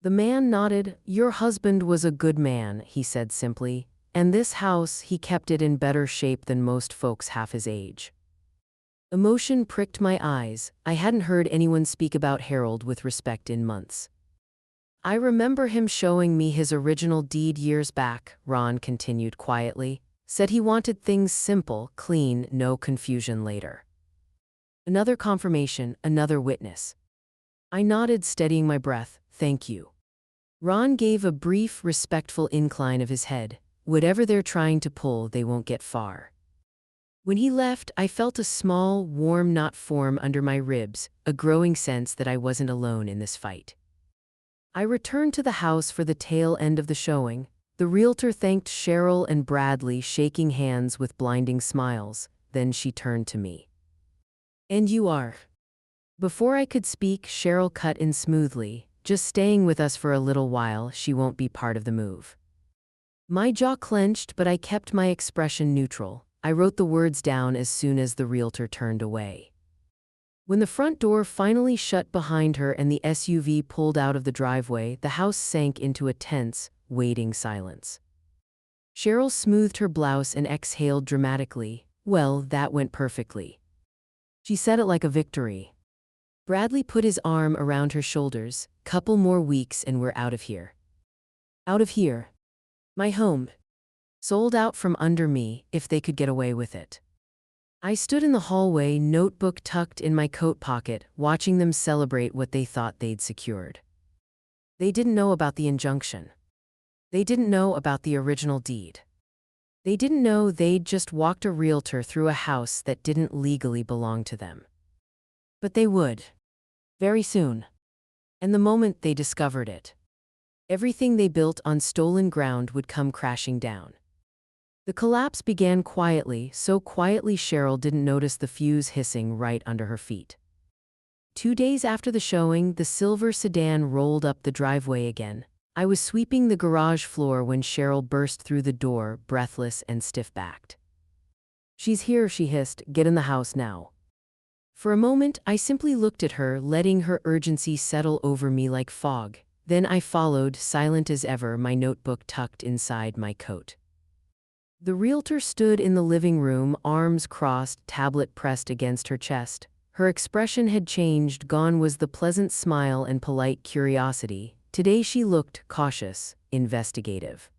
The man nodded. "Your husband was a good man," he said simply. "And this house, he kept it in better shape than most folks half his age." Emotion pricked my eyes. I hadn't heard anyone speak about Harold with respect in months. I remember him showing me his original deed years back, Ron continued quietly. Said he wanted things simple, clean, no confusion later. Another confirmation, another witness. I nodded, steadying my breath. Thank you. Ron gave a brief, respectful incline of his head. Whatever they're trying to pull, they won't get far. When he left, I felt a small, warm knot form under my ribs, a growing sense that I wasn't alone in this fight. I returned to the house for the tail end of the showing. The realtor thanked Cheryl and Bradley, shaking hands with blinding smiles. Then she turned to me. And you are? Before I could speak, Cheryl cut in smoothly. Just staying with us for a little while, she won't be part of the move. My jaw clenched, but I kept my expression neutral. I wrote the words down as soon as the realtor turned away. When the front door finally shut behind her and the SUV pulled out of the driveway, the house sank into a tense, waiting silence. Cheryl smoothed her blouse and exhaled dramatically. Well, that went perfectly. She said it like a victory. Bradley put his arm around her shoulders. Couple more weeks and we're out of here. Out of here. My home. Sold out from under me, if they could get away with it. I stood in the hallway, notebook tucked in my coat pocket, watching them celebrate what they thought they'd secured. They didn't know about the injunction. They didn't know about the original deed. They didn't know they'd just walked a realtor through a house that didn't legally belong to them. But they would. Very soon. And the moment they discovered it, everything they built on stolen ground would come crashing down. The collapse began quietly, so quietly Cheryl didn't notice the fuse hissing right under her feet. 2 days after the showing, the silver sedan rolled up the driveway again. I was sweeping the garage floor when Cheryl burst through the door, breathless and stiff-backed. She's here, she hissed. Get in the house now. For a moment, I simply looked at her, letting her urgency settle over me like fog. Then I followed, silent as ever, my notebook tucked inside my coat. The realtor stood in the living room, arms crossed, tablet pressed against her chest. Her expression had changed, gone was the pleasant smile and polite curiosity. Today she looked cautious, investigative.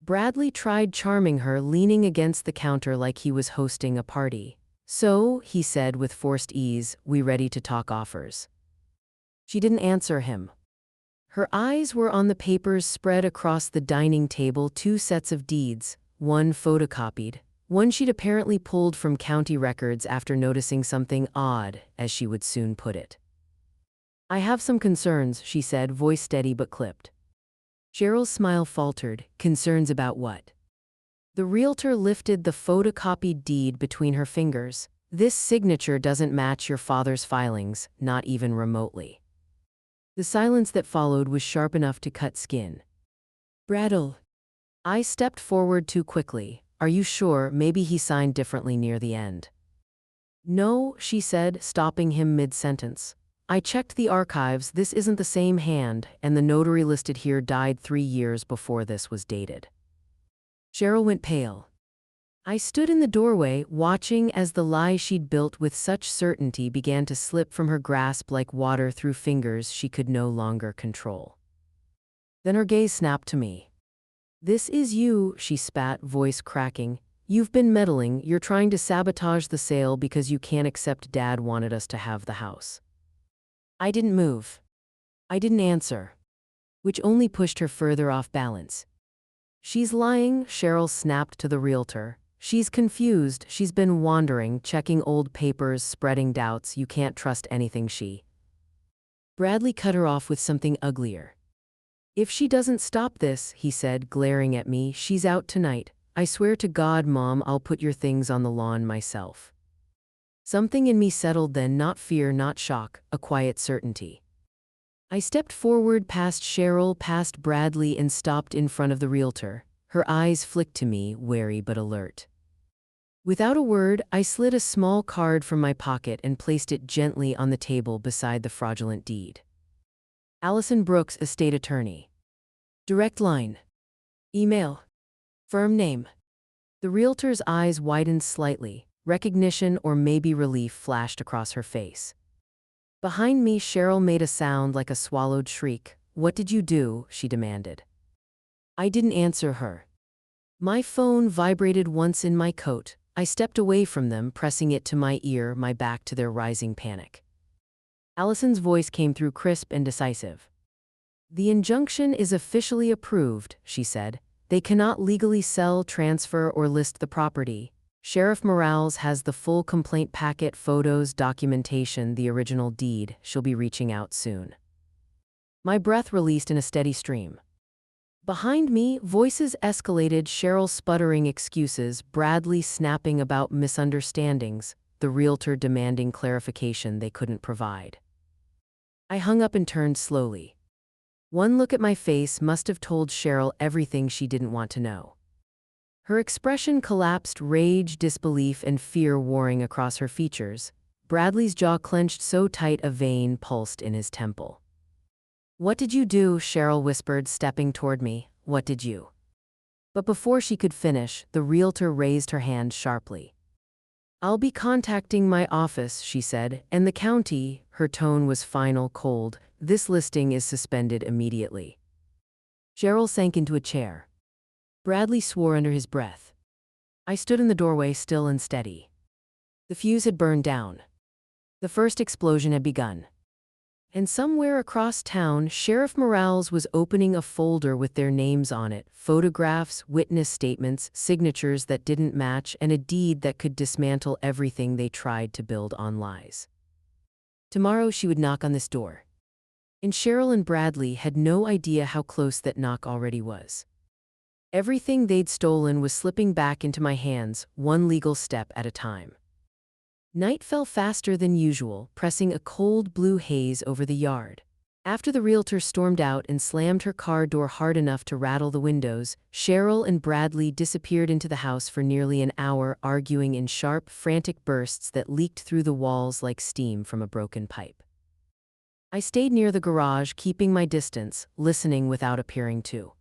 Bradley tried charming her, leaning against the counter like he was hosting a party. So, he said with forced ease, we ready to talk offers? She didn't answer him. Her eyes were on the papers spread across the dining table, 2 sets of deeds. One photocopied, one she'd apparently pulled from county records after noticing something odd, as she would soon put it. I have some concerns, she said, voice steady but clipped. Cheryl's smile faltered. Concerns about what? The realtor lifted the photocopied deed between her fingers. This signature doesn't match your father's filings, not even remotely. The silence that followed was sharp enough to cut skin. Bradley. I stepped forward too quickly. Are you sure? Maybe he signed differently near the end. No, she said, stopping him mid-sentence. I checked the archives. This isn't the same hand, and the notary listed here died 3 years before this was dated. Cheryl went pale. I stood in the doorway, watching as the lie she'd built with such certainty began to slip from her grasp like water through fingers she could no longer control. Then her gaze snapped to me. This is you, she spat, voice cracking. You've been meddling. You're trying to sabotage the sale because you can't accept Dad wanted us to have the house. I didn't move. I didn't answer. Which only pushed her further off balance. She's lying, Cheryl snapped to the realtor. She's confused. She's been wandering, checking old papers, spreading doubts. You can't trust anything she. Bradley cut her off with something uglier. If she doesn't stop this, he said, glaring at me, she's out tonight. I swear to God, Mom, I'll put your things on the lawn myself. Something in me settled then, not fear, not shock, a quiet certainty. I stepped forward past Cheryl, past Bradley, and stopped in front of the realtor. Her eyes flicked to me, wary but alert. Without a word, I slid a small card from my pocket and placed it gently on the table beside the fraudulent deed. Allison Brooks, estate attorney. Direct line. Email. Firm name. The realtor's eyes widened slightly. Recognition or maybe relief flashed across her face. Behind me, Cheryl made a sound like a swallowed shriek. what did you do?" she demanded. I didn't answer her. My phone vibrated once in my coat. I stepped away from them, pressing it to my ear, my back to their rising panic. Allison's voice came through crisp and decisive. "The injunction is officially approved," she said. "They cannot legally sell, transfer, or list the property. Sheriff Morales has the full complaint packet, photos, documentation, the original deed. She'll be reaching out soon." My breath released in a steady stream. Behind me, voices escalated, Cheryl sputtering excuses, Bradley snapping about misunderstandings, the realtor demanding clarification they couldn't provide. I hung up and turned slowly. One look at my face must have told Cheryl everything she didn't want to know. Her expression collapsed, rage, disbelief, and fear warring across her features. Bradley's jaw clenched so tight a vein pulsed in his temple. "What did you do?" Cheryl whispered, stepping toward me. "What did you?" But before she could finish, the realtor raised her hand sharply. "I'll be contacting my office," she said, "and the county." Her tone was final, cold. "This listing is suspended immediately." Cheryl sank into a chair. Bradley swore under his breath. I stood in the doorway, still and steady. The fuse had burned down. The first explosion had begun. And somewhere across town, Sheriff Morales was opening a folder with their names on it, photographs, witness statements, signatures that didn't match, and a deed that could dismantle everything they tried to build on lies. Tomorrow she would knock on this door. And Cheryl and Bradley had no idea how close that knock already was. Everything they'd stolen was slipping back into my hands, one legal step at a time. Night fell faster than usual, pressing a cold blue haze over the yard. After the realtor stormed out and slammed her car door hard enough to rattle the windows, Cheryl and Bradley disappeared into the house for nearly an hour, arguing in sharp, frantic bursts that leaked through the walls like steam from a broken pipe. I stayed near the garage, keeping my distance, listening without appearing to.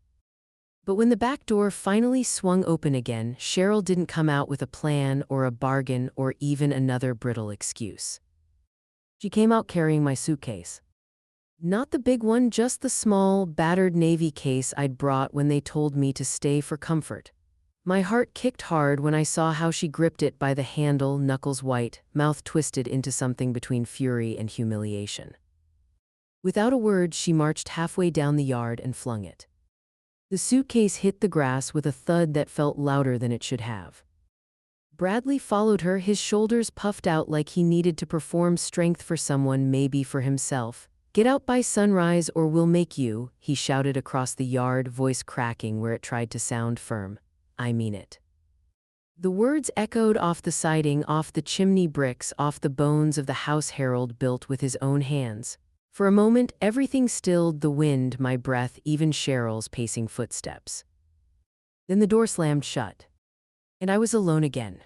But when the back door finally swung open again, Cheryl didn't come out with a plan or a bargain or even another brittle excuse. She came out carrying my suitcase. Not the big one, just the small, battered navy case I'd brought when they told me to stay for comfort. My heart kicked hard when I saw how she gripped it by the handle, knuckles white, mouth twisted into something between fury and humiliation. Without a word, she marched halfway down the yard and flung it. The suitcase hit the grass with a thud that felt louder than it should have. Bradley followed her, his shoulders puffed out like he needed to perform strength for someone, maybe for himself. "Get out by sunrise or we'll make you," he shouted across the yard, voice cracking where it tried to sound firm. "I mean it." The words echoed off the siding, off the chimney bricks, off the bones of the house Harold built with his own hands. For a moment, everything stilled, the wind, my breath, even Cheryl's pacing footsteps. Then the door slammed shut. And I was alone again.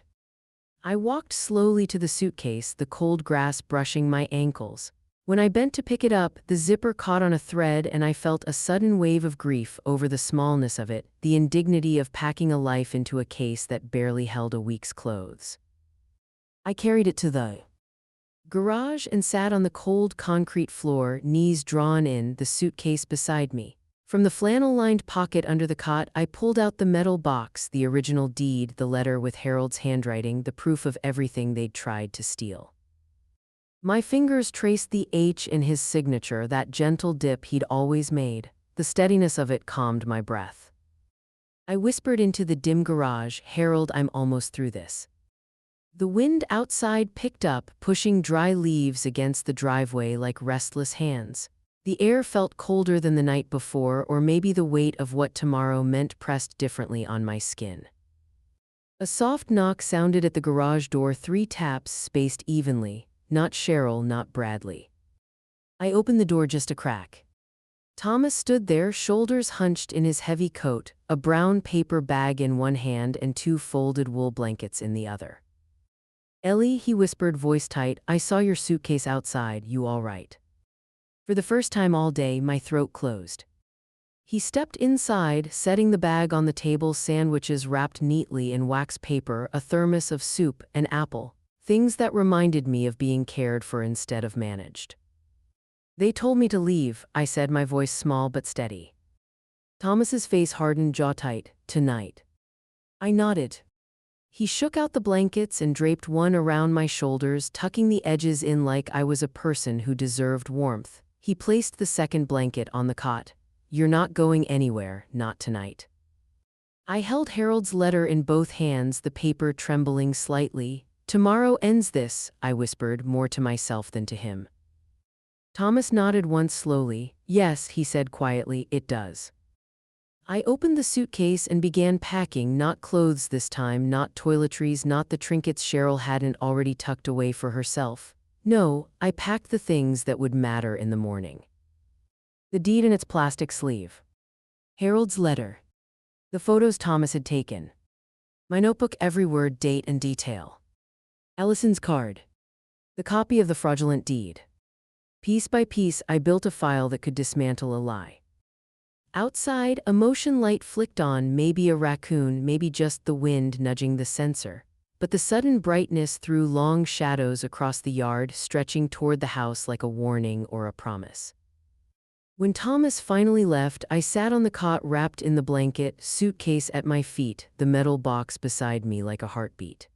I walked slowly to the suitcase, the cold grass brushing my ankles. When I bent to pick it up, the zipper caught on a thread and I felt a sudden wave of grief over the smallness of it, the indignity of packing a life into a case that barely held a week's clothes. I carried it to the garage and sat on the cold concrete floor, knees drawn in, the suitcase beside me. From the flannel-lined pocket under the cot, I pulled out the metal box, the original deed, the letter with Harold's handwriting, the proof of everything they'd tried to steal. My fingers traced the H in his signature, that gentle dip he'd always made. The steadiness of it calmed my breath. I whispered into the dim garage, "Harold, I'm almost through this." The wind outside picked up, pushing dry leaves against the driveway like restless hands. The air felt colder than the night before, or maybe the weight of what tomorrow meant pressed differently on my skin. A soft knock sounded at the garage door, 3 taps spaced evenly. Not Cheryl, not Bradley. I opened the door just a crack. Thomas stood there, shoulders hunched in his heavy coat, a brown paper bag in one hand and 2 folded wool blankets in the other. "Ellie," he whispered, voice tight, "I saw your suitcase outside. You all right?" For the first time all day, my throat closed. He stepped inside, setting the bag on the table, sandwiches wrapped neatly in wax paper, a thermos of soup, an apple, things that reminded me of being cared for instead of managed. They told me to leave, I said, my voice small but steady. Thomas's face hardened, jaw tight. Tonight. I nodded. He shook out the blankets and draped one around my shoulders, tucking the edges in like I was a person who deserved warmth. He placed the second blanket on the cot. You're not going anywhere, not tonight. I held Harold's letter in both hands, the paper trembling slightly. Tomorrow ends this, I whispered, more to myself than to him. Thomas nodded once slowly. Yes, he said quietly, it does. I opened the suitcase and began packing, not clothes this time, not toiletries, not the trinkets Cheryl hadn't already tucked away for herself. No, I packed the things that would matter in the morning. The deed in its plastic sleeve. Harold's letter. The photos Thomas had taken. My notebook, every word, date, and detail. Allison's card. The copy of the fraudulent deed. Piece by piece, I built a file that could dismantle a lie. Outside, a motion light flicked on, maybe a raccoon, maybe just the wind nudging the sensor. But the sudden brightness threw long shadows across the yard, stretching toward the house like a warning or a promise. When Thomas finally left, I sat on the cot wrapped in the blanket, suitcase at my feet, the metal box beside me like a heartbeat.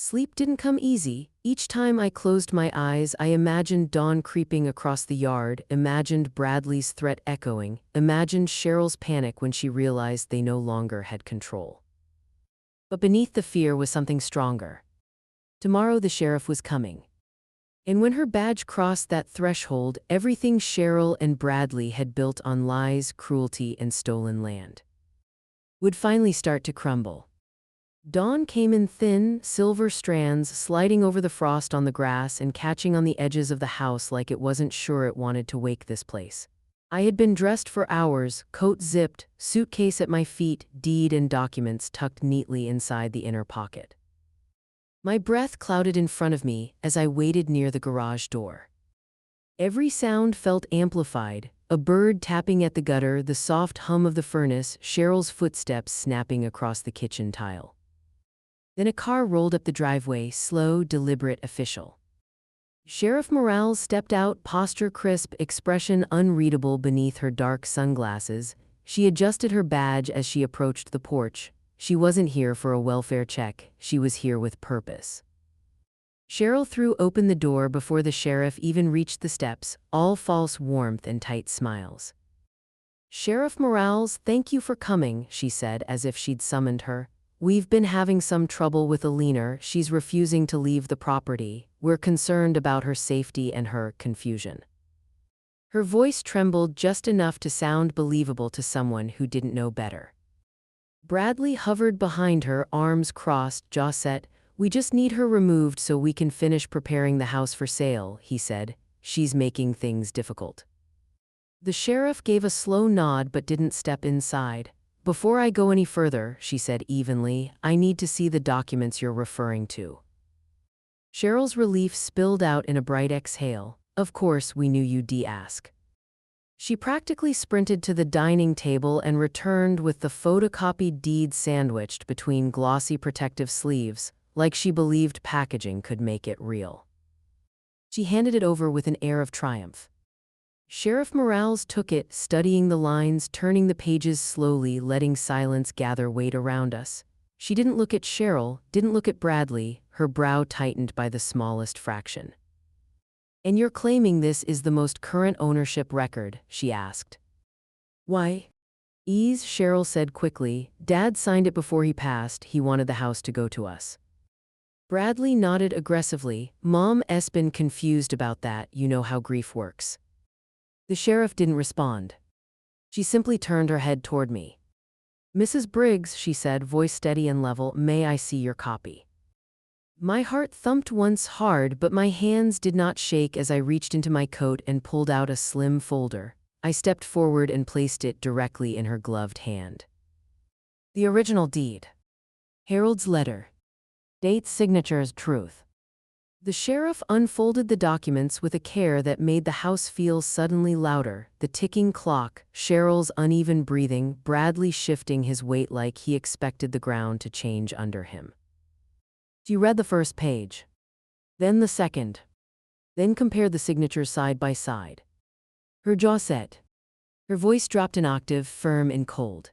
Sleep didn't come easy. Each time I closed my eyes, I imagined dawn creeping across the yard, imagined Bradley's threat echoing, imagined Cheryl's panic when she realized they no longer had control. But beneath the fear was something stronger. Tomorrow the sheriff was coming. And when her badge crossed that threshold, everything Cheryl and Bradley had built on lies, cruelty, and stolen land would finally start to crumble. Dawn came in thin, silver strands, sliding over the frost on the grass and catching on the edges of the house like it wasn't sure it wanted to wake this place. I had been dressed for hours, coat zipped, suitcase at my feet, deed and documents tucked neatly inside the inner pocket. My breath clouded in front of me as I waited near the garage door. Every sound felt amplified, a bird tapping at the gutter, the soft hum of the furnace, Cheryl's footsteps snapping across the kitchen tile. Then a car rolled up the driveway, slow, deliberate, official. Sheriff Morales stepped out, posture crisp, expression unreadable beneath her dark sunglasses. She adjusted her badge as she approached the porch. She wasn't here for a welfare check, she was here with purpose. Cheryl threw open the door before the sheriff even reached the steps, all false warmth and tight smiles. Sheriff Morales, thank you for coming, she said as if she'd summoned her. We've been having some trouble with Alina. She's refusing to leave the property. We're concerned about her safety and her confusion. Her voice trembled just enough to sound believable to someone who didn't know better. Bradley hovered behind her, arms crossed, jaw set. We just need her removed so we can finish preparing the house for sale, he said. She's making things difficult. The sheriff gave a slow nod but didn't step inside. Before I go any further, she said evenly, I need to see the documents you're referring to. Cheryl's relief spilled out in a bright exhale. Of course, we knew you'd ask. She practically sprinted to the dining table and returned with the photocopied deed sandwiched between glossy protective sleeves, like she believed packaging could make it real. She handed it over with an air of triumph. Sheriff Morales took it, studying the lines, turning the pages slowly, letting silence gather weight around us. She didn't look at Cheryl, didn't look at Bradley, her brow tightened by the smallest fraction. And you're claiming this is the most current ownership record, she asked. Why? Ease, Cheryl said quickly. Dad signed it before he passed. He wanted the house to go to us. Bradley nodded aggressively. Mom's been confused about that. You know how grief works. The sheriff didn't respond. She simply turned her head toward me. Mrs. Briggs, she said, voice steady and level, may I see your copy? My heart thumped once hard, but my hands did not shake as I reached into my coat and pulled out a slim folder. I stepped forward and placed it directly in her gloved hand. The original deed. Harold's letter. Dates, signatures, truth. The sheriff unfolded the documents with a care that made the house feel suddenly louder, the ticking clock, Cheryl's uneven breathing, Bradley shifting his weight like he expected the ground to change under him. She read the first page. Then the second. Then compared the signatures side by side. Her jaw set. Her voice dropped an octave, firm and cold.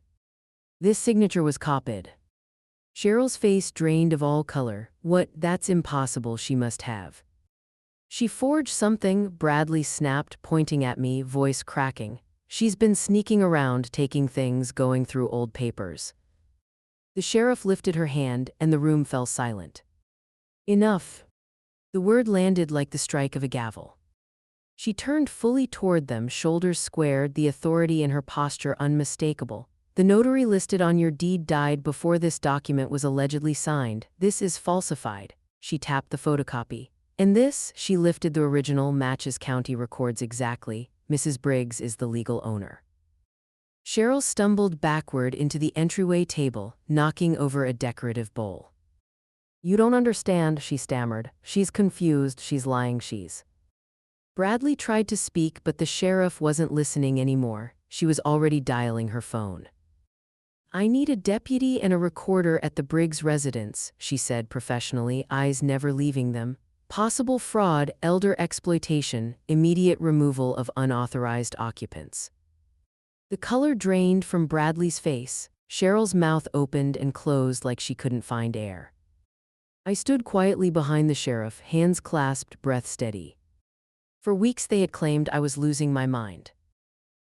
This signature was copied. Cheryl's face drained of all color. What? That's impossible, she must have. She forged something, Bradley snapped, pointing at me, voice cracking. She's been sneaking around, taking things, going through old papers. The sheriff lifted her hand, and the room fell silent. Enough. The word landed like the strike of a gavel. She turned fully toward them, shoulders squared, the authority in her posture unmistakable. The notary listed on your deed died before this document was allegedly signed. This is falsified. She tapped the photocopy. And this, she lifted the original, matches county records exactly. Mrs. Briggs is the legal owner. Cheryl stumbled backward into the entryway table, knocking over a decorative bowl. You don't understand, she stammered. She's confused, she's lying, she's. Bradley tried to speak, but the sheriff wasn't listening anymore. She was already dialing her phone. I need a deputy and a recorder at the Briggs residence, she said professionally, eyes never leaving them. Possible fraud, elder exploitation, immediate removal of unauthorized occupants. The color drained from Bradley's face. Cheryl's mouth opened and closed like she couldn't find air. I stood quietly behind the sheriff, hands clasped, breath steady. For weeks they had claimed I was losing my mind.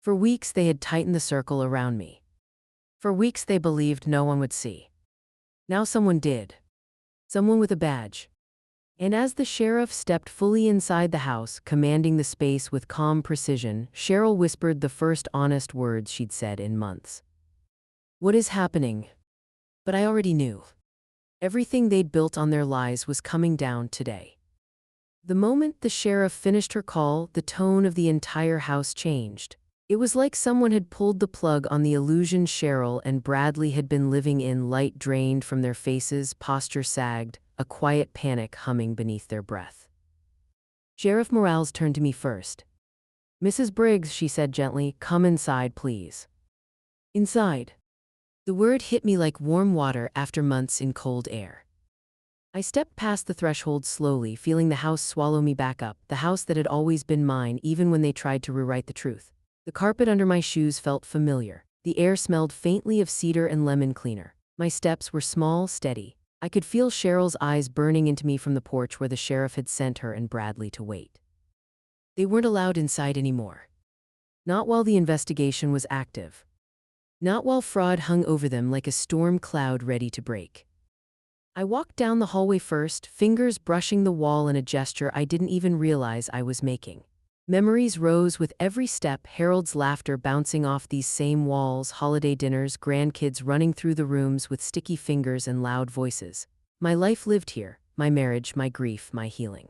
For weeks they had tightened the circle around me. For weeks they believed no one would see. Now someone did. Someone with a badge. And as the sheriff stepped fully inside the house, commanding the space with calm precision, Cheryl whispered the first honest words she'd said in months. What is happening? But I already knew. Everything they'd built on their lies was coming down today. The moment the sheriff finished her call, the tone of the entire house changed. It was like someone had pulled the plug on the illusion Cheryl and Bradley had been living in. Light drained from their faces, posture sagged, a quiet panic humming beneath their breath. Sheriff Morales turned to me first. Mrs. Briggs, she said gently, come inside, please. Inside. The word hit me like warm water after months in cold air. I stepped past the threshold slowly, feeling the house swallow me back up, the house that had always been mine even when they tried to rewrite the truth. The carpet under my shoes felt familiar. The air smelled faintly of cedar and lemon cleaner. My steps were small, steady. I could feel Cheryl's eyes burning into me from the porch where the sheriff had sent her and Bradley to wait. They weren't allowed inside anymore. Not while the investigation was active. Not while fraud hung over them like a storm cloud ready to break. I walked down the hallway first, fingers brushing the wall in a gesture I didn't even realize I was making. Memories rose with every step, Harold's laughter bouncing off these same walls, holiday dinners, grandkids running through the rooms with sticky fingers and loud voices. My life lived here, my marriage, my grief, my healing.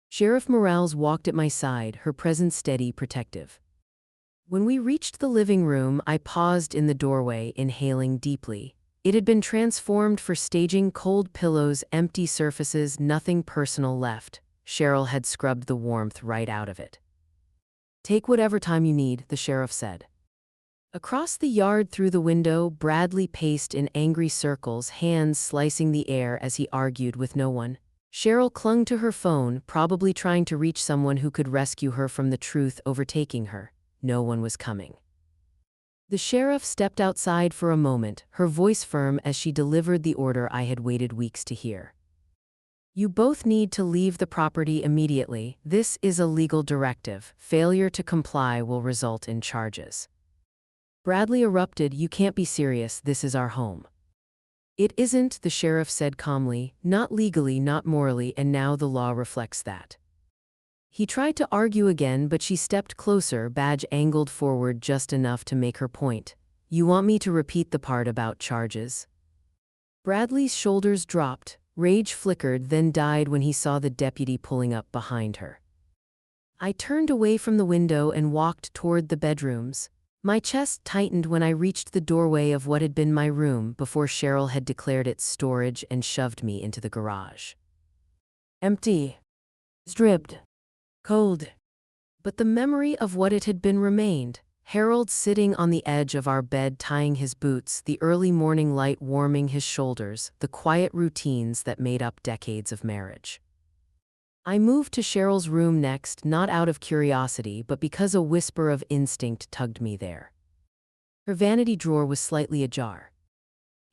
Sheriff Morales walked at my side, her presence steady, protective. When we reached the living room, I paused in the doorway, inhaling deeply. It had been transformed for staging, cold pillows, empty surfaces, nothing personal left. Cheryl had scrubbed the warmth right out of it. Take whatever time you need, the sheriff said. Across the yard through the window, Bradley paced in angry circles, hands slicing the air as he argued with no one. Cheryl clung to her phone, probably trying to reach someone who could rescue her from the truth overtaking her. No one was coming. The sheriff stepped outside for a moment, her voice firm as she delivered the order I had waited weeks to hear. You both need to leave the property immediately. This is a legal directive. Failure to comply will result in charges. Bradley erupted, you can't be serious, this is our home. It isn't, the sheriff said calmly, not legally, not morally, and now the law reflects that. He tried to argue again, but she stepped closer, badge angled forward just enough to make her point. You want me to repeat the part about charges? Bradley's shoulders dropped. Rage flickered, then died when he saw the deputy pulling up behind her. I turned away from the window and walked toward the bedrooms. My chest tightened when I reached the doorway of what had been my room before Cheryl had declared it storage and shoved me into the garage. Empty. Stripped. Cold. But the memory of what it had been remained. Harold sitting on the edge of our bed tying his boots, the early morning light warming his shoulders, the quiet routines that made up decades of marriage. I moved to Cheryl's room next, not out of curiosity, but because a whisper of instinct tugged me there. Her vanity drawer was slightly ajar.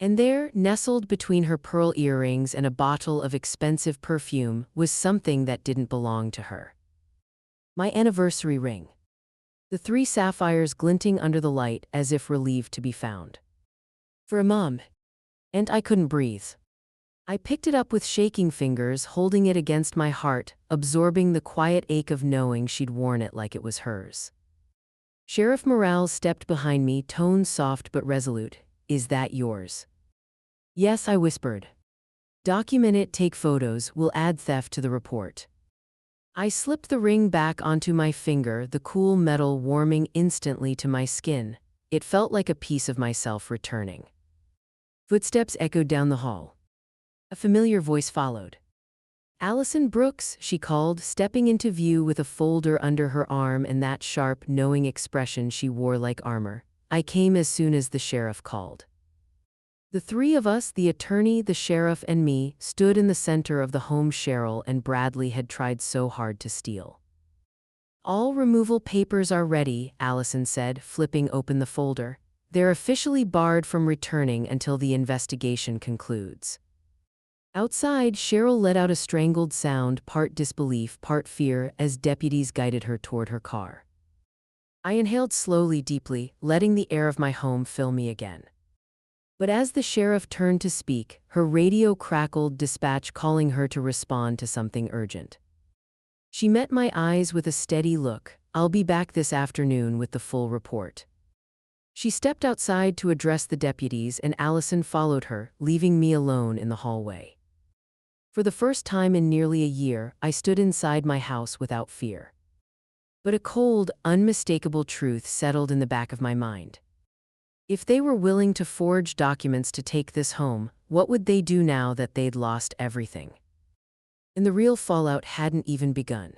And there, nestled between her pearl earrings and a bottle of expensive perfume, was something that didn't belong to her. My anniversary ring. The 3 sapphires glinting under the light as if relieved to be found. For a mom. And I couldn't breathe. I picked it up with shaking fingers, holding it against my heart, absorbing the quiet ache of knowing she'd worn it like it was hers. Sheriff Morales stepped behind me, tone soft but resolute. Is that yours? Yes, I whispered. Document it, take photos, we'll add theft to the report. I slipped the ring back onto my finger, the cool metal warming instantly to my skin. It felt like a piece of myself returning. Footsteps echoed down the hall. A familiar voice followed. Allison Brooks, she called, stepping into view with a folder under her arm and that sharp, knowing expression she wore like armor. I came as soon as the sheriff called. The 3 of us, the attorney, the sheriff, and me, stood in the center of the home Cheryl and Bradley had tried so hard to steal. All removal papers are ready, Allison said, flipping open the folder. They're officially barred from returning until the investigation concludes. Outside, Cheryl let out a strangled sound, part disbelief, part fear, as deputies guided her toward her car. I inhaled slowly, deeply, letting the air of my home fill me again. But as the sheriff turned to speak, her radio crackled, dispatch calling her to respond to something urgent. She met my eyes with a steady look. I'll be back this afternoon with the full report. She stepped outside to address the deputies, and Allison followed her, leaving me alone in the hallway. For the first time in nearly a year, I stood inside my house without fear. But a cold, unmistakable truth settled in the back of my mind. If they were willing to forge documents to take this home, what would they do now that they'd lost everything? And the real fallout hadn't even begun.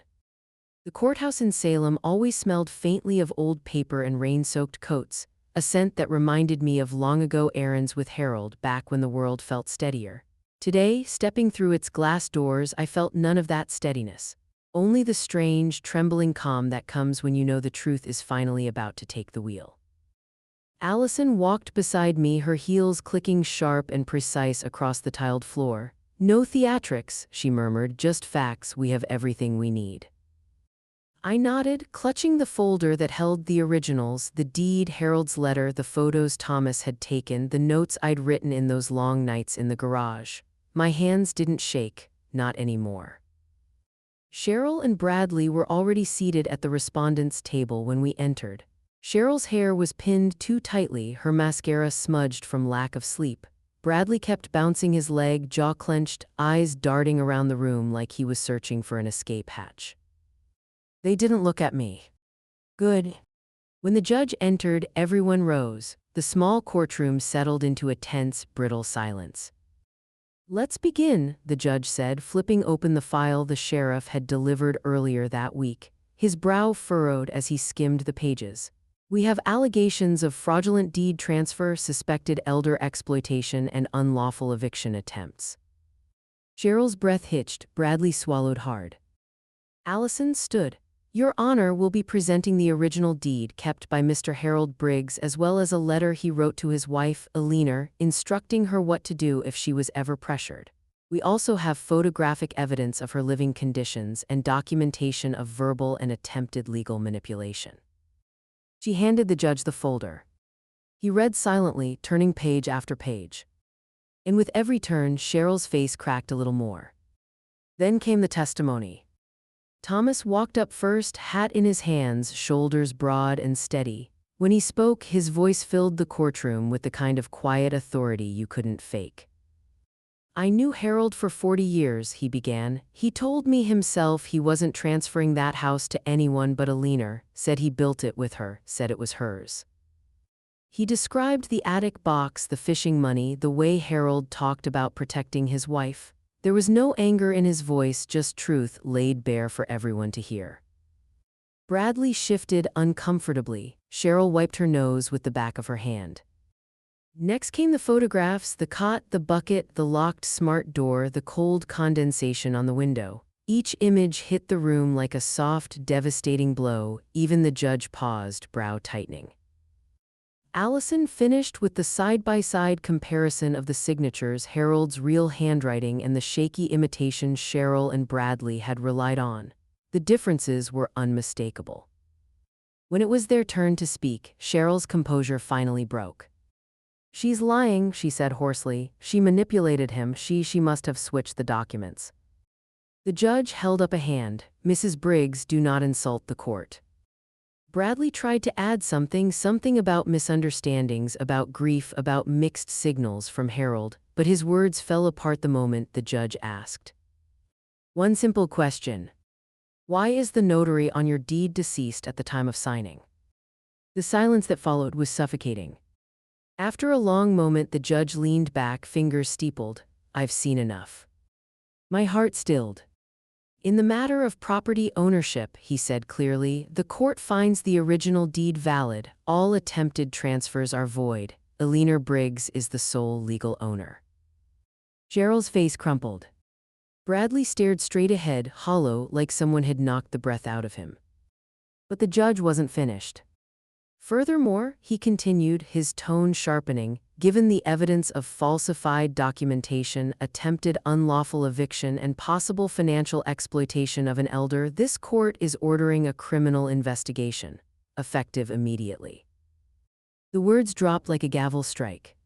The courthouse in Salem always smelled faintly of old paper and rain-soaked coats, a scent that reminded me of long-ago errands with Harold back when the world felt steadier. Today, stepping through its glass doors, I felt none of that steadiness. Only the strange, trembling calm that comes when you know the truth is finally about to take the wheel. Allison walked beside me, her heels clicking sharp and precise across the tiled floor. No theatrics, she murmured, just facts, we have everything we need. I nodded, clutching the folder that held the originals, the deed, Harold's letter, the photos Thomas had taken, the notes I'd written in those long nights in the garage. My hands didn't shake, not anymore. Cheryl and Bradley were already seated at the respondents' table when we entered. Cheryl's hair was pinned too tightly, her mascara smudged from lack of sleep. Bradley kept bouncing his leg, jaw clenched, eyes darting around the room like he was searching for an escape hatch. They didn't look at me. Good. When the judge entered, everyone rose. The small courtroom settled into a tense, brittle silence. Let's begin, the judge said, flipping open the file the sheriff had delivered earlier that week. His brow furrowed as he skimmed the pages. We have allegations of fraudulent deed transfer, suspected elder exploitation, and unlawful eviction attempts. Cheryl's breath hitched. Bradley swallowed hard. Allison stood. Your Honor will be presenting the original deed kept by Mr. Harold Briggs, as well as a letter he wrote to his wife, Eleanor, instructing her what to do if she was ever pressured. We also have photographic evidence of her living conditions and documentation of verbal and attempted legal manipulation. She handed the judge the folder. He read silently, turning page after page. And with every turn, Cheryl's face cracked a little more. Then came the testimony. Thomas walked up first, hat in his hands, shoulders broad and steady. When he spoke, his voice filled the courtroom with the kind of quiet authority you couldn't fake. I knew Harold for 40 years, he began. He told me himself he wasn't transferring that house to anyone but Eleanor, said he built it with her, said it was hers. He described the attic box, the fishing money, the way Harold talked about protecting his wife. There was no anger in his voice, just truth laid bare for everyone to hear. Bradley shifted uncomfortably. Cheryl wiped her nose with the back of her hand. Next came the photographs, the cot, the bucket, the locked smart door, the cold condensation on the window. Each image hit the room like a soft, devastating blow. Even the judge paused, brow tightening. Allison finished with the side-by-side comparison of the signatures, Harold's real handwriting and the shaky imitation Cheryl and Bradley had relied on. The differences were unmistakable. When it was their turn to speak, Cheryl's composure finally broke. "She's lying," she said hoarsely. "She manipulated him. She must have switched the documents." The judge held up a hand. "Mrs. Briggs, do not insult the court." Bradley tried to add something about misunderstandings, about grief, about mixed signals from Harold, but his words fell apart the moment the judge asked. "One simple question. Why is the notary on your deed deceased at the time of signing?" The silence that followed was suffocating. After a long moment, the judge leaned back, fingers steepled. "I've seen enough." My heart stilled. "In the matter of property ownership," he said clearly, "the court finds the original deed valid. All attempted transfers are void. Eleanor Briggs is the sole legal owner." Cheryl's face crumpled. Bradley stared straight ahead, hollow, like someone had knocked the breath out of him. But the judge wasn't finished. "Furthermore," he continued, his tone sharpening, "given the evidence of falsified documentation, attempted unlawful eviction, and possible financial exploitation of an elder, this court is ordering a criminal investigation, effective immediately." The words dropped like a gavel strike.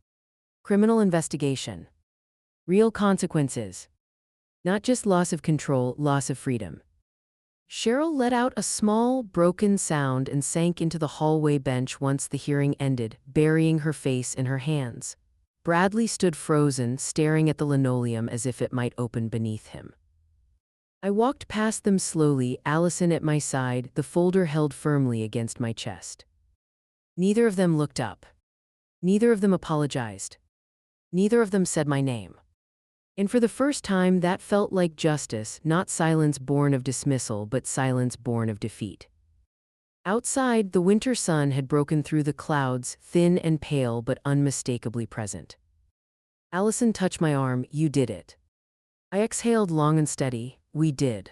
Criminal investigation. Real consequences. Not just loss of control, loss of freedom. Cheryl let out a small, broken sound and sank into the hallway bench once the hearing ended, burying her face in her hands. Bradley stood frozen, staring at the linoleum as if it might open beneath him. I walked past them slowly, Allison at my side, the folder held firmly against my chest. Neither of them looked up. Neither of them apologized. Neither of them said my name. And for the first time, that felt like justice, not silence born of dismissal, but silence born of defeat. Outside, the winter sun had broken through the clouds, thin and pale but unmistakably present. Allison touched my arm. "You did it." I exhaled long and steady. "We did."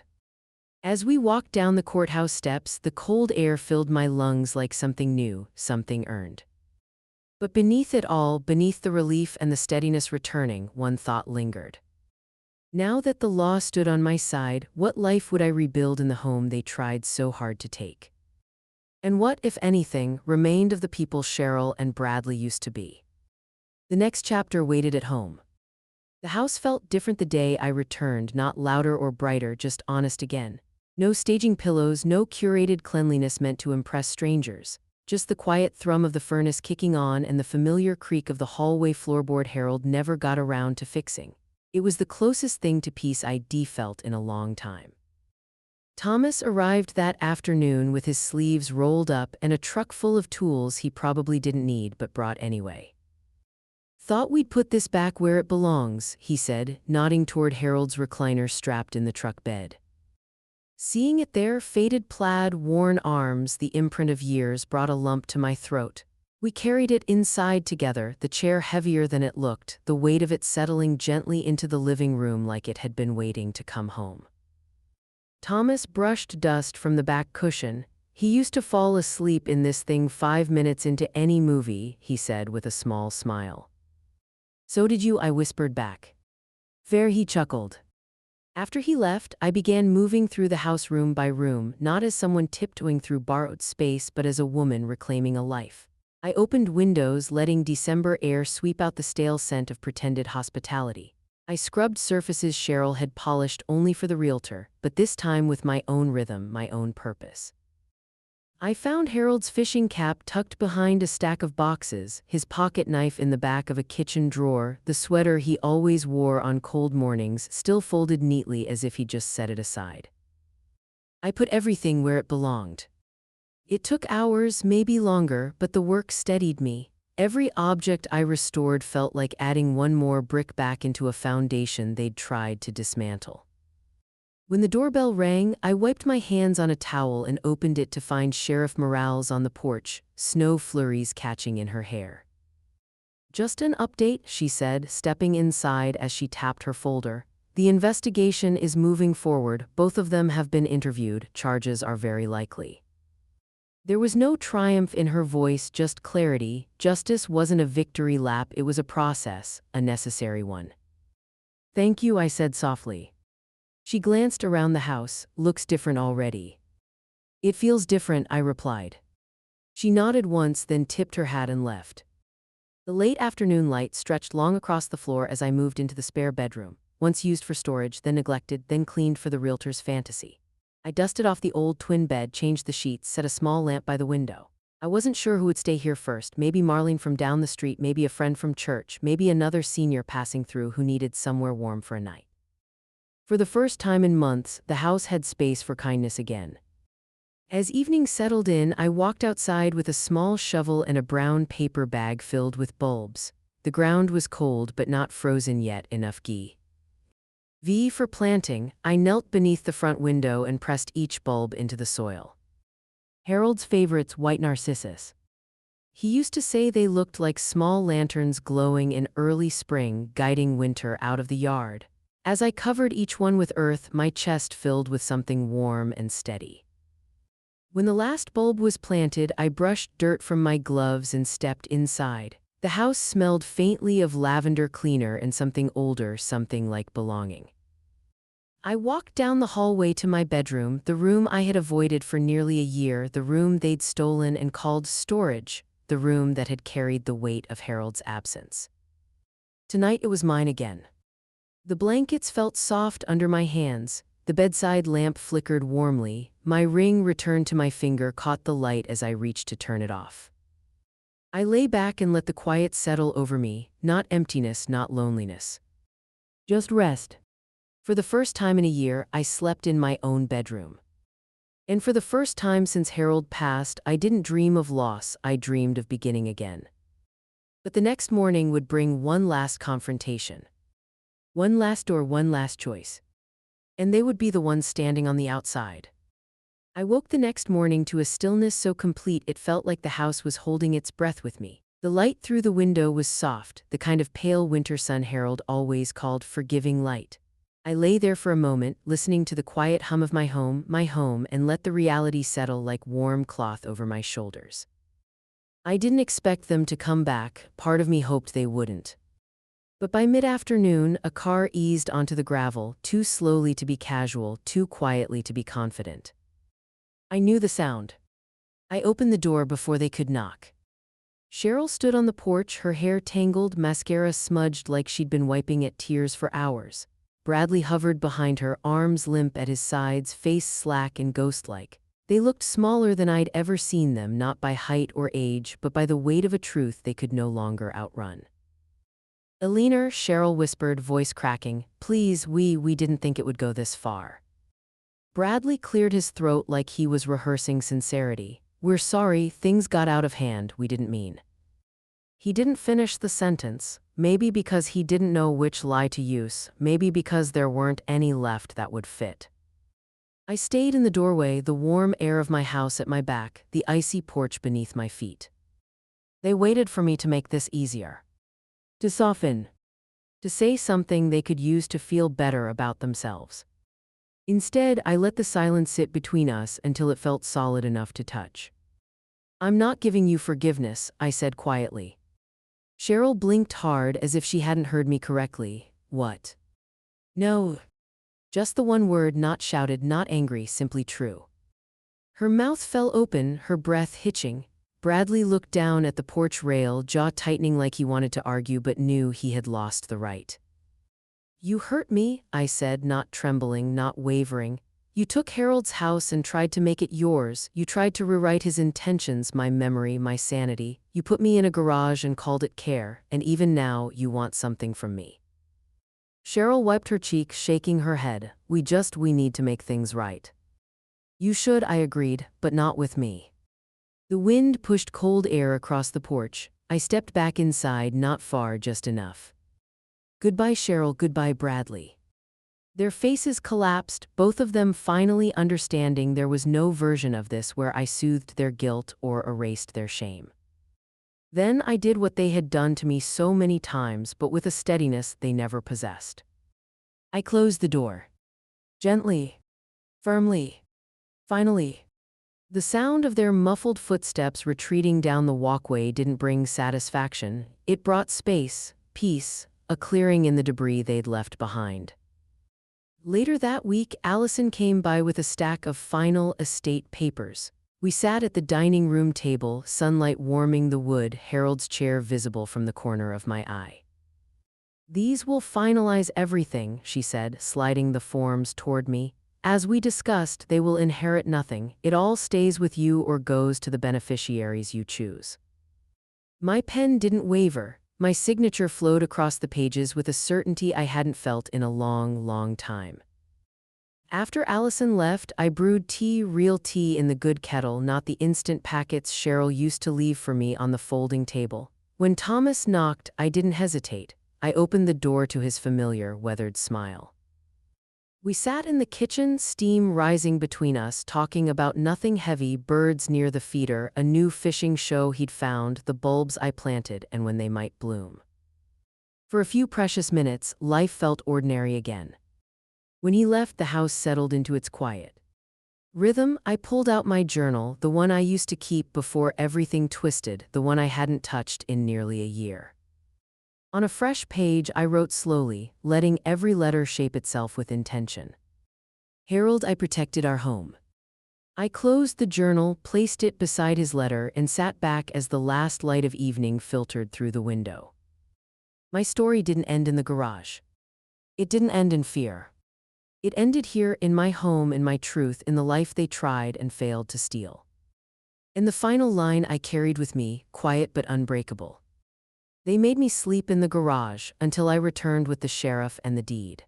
As we walked down the courthouse steps, the cold air filled my lungs like something new, something earned. But beneath it all, beneath the relief and the steadiness returning, one thought lingered. Now that the law stood on my side, what life would I rebuild in the home they tried so hard to take? And what, if anything, remained of the people Cheryl and Bradley used to be? The next chapter waited at home. The house felt different the day I returned, not louder or brighter, just honest again. No staging pillows, no curated cleanliness meant to impress strangers. Just the quiet thrum of the furnace kicking on and the familiar creak of the hallway floorboard Harold never got around to fixing. It was the closest thing to peace I'd felt in a long time. Thomas arrived that afternoon with his sleeves rolled up and a truck full of tools he probably didn't need but brought anyway. "Thought we'd put this back where it belongs," he said, nodding toward Harold's recliner strapped in the truck bed. Seeing it there, faded plaid, worn arms, the imprint of years, brought a lump to my throat. We carried it inside together, the chair heavier than it looked, the weight of it settling gently into the living room like it had been waiting to come home. Thomas brushed dust from the back cushion. "He used to fall asleep in this thing 5 minutes into any movie," he said with a small smile. "So did you," I whispered back. "Fair," he chuckled. After he left, I began moving through the house room by room, not as someone tiptoeing through borrowed space but as a woman reclaiming a life. I opened windows, letting December air sweep out the stale scent of pretended hospitality. I scrubbed surfaces Cheryl had polished only for the realtor, but this time with my own rhythm, my own purpose. I found Harold's fishing cap tucked behind a stack of boxes, his pocket knife in the back of a kitchen drawer, the sweater he always wore on cold mornings still folded neatly as if he just set it aside. I put everything where it belonged. It took hours, maybe longer, but the work steadied me. Every object I restored felt like adding one more brick back into a foundation they'd tried to dismantle. When the doorbell rang, I wiped my hands on a towel and opened it to find Sheriff Morales on the porch, snow flurries catching in her hair. "Just an update," she said, stepping inside as she tapped her folder. The investigation is moving forward. Both of them have been interviewed. Charges are very likely. There was no triumph in her voice, just clarity. Justice wasn't a victory lap, it was a process, a necessary one. Thank you, I said softly. She glanced around the house. Looks different already. It feels different, I replied. She nodded once, then tipped her hat and left. The late afternoon light stretched long across the floor as I moved into the spare bedroom, once used for storage, then neglected, then cleaned for the realtor's fantasy. I dusted off the old twin bed, changed the sheets, set a small lamp by the window. I wasn't sure who would stay here first, maybe Marlene from down the street, maybe a friend from church, maybe another senior passing through who needed somewhere warm for a night. For the first time in months, the house had space for kindness again. As evening settled in, I walked outside with a small shovel and a brown paper bag filled with bulbs. The ground was cold but not frozen yet, enough V for planting. I knelt beneath the front window and pressed each bulb into the soil. Harold's favorites, white narcissus. He used to say they looked like small lanterns glowing in early spring, guiding winter out of the yard. As I covered each one with earth, my chest filled with something warm and steady. When the last bulb was planted, I brushed dirt from my gloves and stepped inside. The house smelled faintly of lavender cleaner and something older, something like belonging. I walked down the hallway to my bedroom, the room I had avoided for nearly a year, the room they'd stolen and called storage, the room that had carried the weight of Harold's absence. Tonight it was mine again. The blankets felt soft under my hands, the bedside lamp flickered warmly, my ring returned to my finger, caught the light as I reached to turn it off. I lay back and let the quiet settle over me, not emptiness, not loneliness. Just rest. For the first time in a year, I slept in my own bedroom. And for the first time since Harold passed, I didn't dream of loss, I dreamed of beginning again. But the next morning would bring one last confrontation. One last door, one last choice. And they would be the ones standing on the outside. I woke the next morning to a stillness so complete it felt like the house was holding its breath with me. The light through the window was soft, the kind of pale winter sun Harold always called forgiving light. I lay there for a moment, listening to the quiet hum of my home, and let the reality settle like warm cloth over my shoulders. I didn't expect them to come back, part of me hoped they wouldn't. But by mid-afternoon, a car eased onto the gravel, too slowly to be casual, too quietly to be confident. I knew the sound. I opened the door before they could knock. Cheryl stood on the porch, her hair tangled, mascara smudged like she'd been wiping at tears for hours. Bradley hovered behind her, arms limp at his sides, face slack and ghost-like. They looked smaller than I'd ever seen them, not by height or age, but by the weight of a truth they could no longer outrun. "Eleanor," Cheryl whispered, voice cracking, "please, we didn't think it would go this far." Bradley cleared his throat like he was rehearsing sincerity. "We're sorry, things got out of hand, we didn't mean." He didn't finish the sentence, maybe because he didn't know which lie to use, maybe because there weren't any left that would fit. I stayed in the doorway, the warm air of my house at my back, the icy porch beneath my feet. They waited for me to make this easier. To soften. To say something they could use to feel better about themselves. Instead, I let the silence sit between us until it felt solid enough to touch. "I'm not giving you forgiveness," I said quietly. Cheryl blinked hard as if she hadn't heard me correctly. "What?" "No." Just the one word, not shouted, not angry, simply true. Her mouth fell open, her breath hitching. Bradley looked down at the porch rail, jaw tightening like he wanted to argue but knew he had lost the right. "You hurt me," I said, not trembling, not wavering. "You took Harold's house and tried to make it yours. You tried to rewrite his intentions, my memory, my sanity. You put me in a garage and called it care, and even now you want something from me." Cheryl wiped her cheek, shaking her head. We need to make things right." "You should," I agreed, "but not with me." The wind pushed cold air across the porch. I stepped back inside, not far, just enough. "Goodbye, Cheryl, goodbye, Bradley." Their faces collapsed, both of them finally understanding there was no version of this where I soothed their guilt or erased their shame. Then I did what they had done to me so many times, but with a steadiness they never possessed. I closed the door. Gently. Firmly. Finally. The sound of their muffled footsteps retreating down the walkway didn't bring satisfaction. It brought space, peace, a clearing in the debris they'd left behind. Later that week, Allison came by with a stack of final estate papers. We sat at the dining room table, sunlight warming the wood, Harold's chair visible from the corner of my eye. "These will finalize everything," she said, sliding the forms toward me. "As we discussed, they will inherit nothing. It all stays with you or goes to the beneficiaries you choose." My pen didn't waver. My signature flowed across the pages with a certainty I hadn't felt in a long, long time. After Allison left, I brewed tea, real tea in the good kettle, not the instant packets Cheryl used to leave for me on the folding table. When Thomas knocked, I didn't hesitate. I opened the door to his familiar, weathered smile. We sat in the kitchen, steam rising between us, talking about nothing heavy, birds near the feeder, a new fishing show he'd found, the bulbs I planted, and when they might bloom. For a few precious minutes, life felt ordinary again. When he left, the house settled into its quiet rhythm. I pulled out my journal, the one I used to keep before everything twisted, the one I hadn't touched in nearly a year. On a fresh page, I wrote slowly, letting every letter shape itself with intention. "Harold, I protected our home." I closed the journal, placed it beside his letter, and sat back as the last light of evening filtered through the window. My story didn't end in the garage. It didn't end in fear. It ended here, in my home, in my truth, in the life they tried and failed to steal. In the final line I carried with me, quiet but unbreakable. "They made me sleep in the garage until I returned with the sheriff and the deed."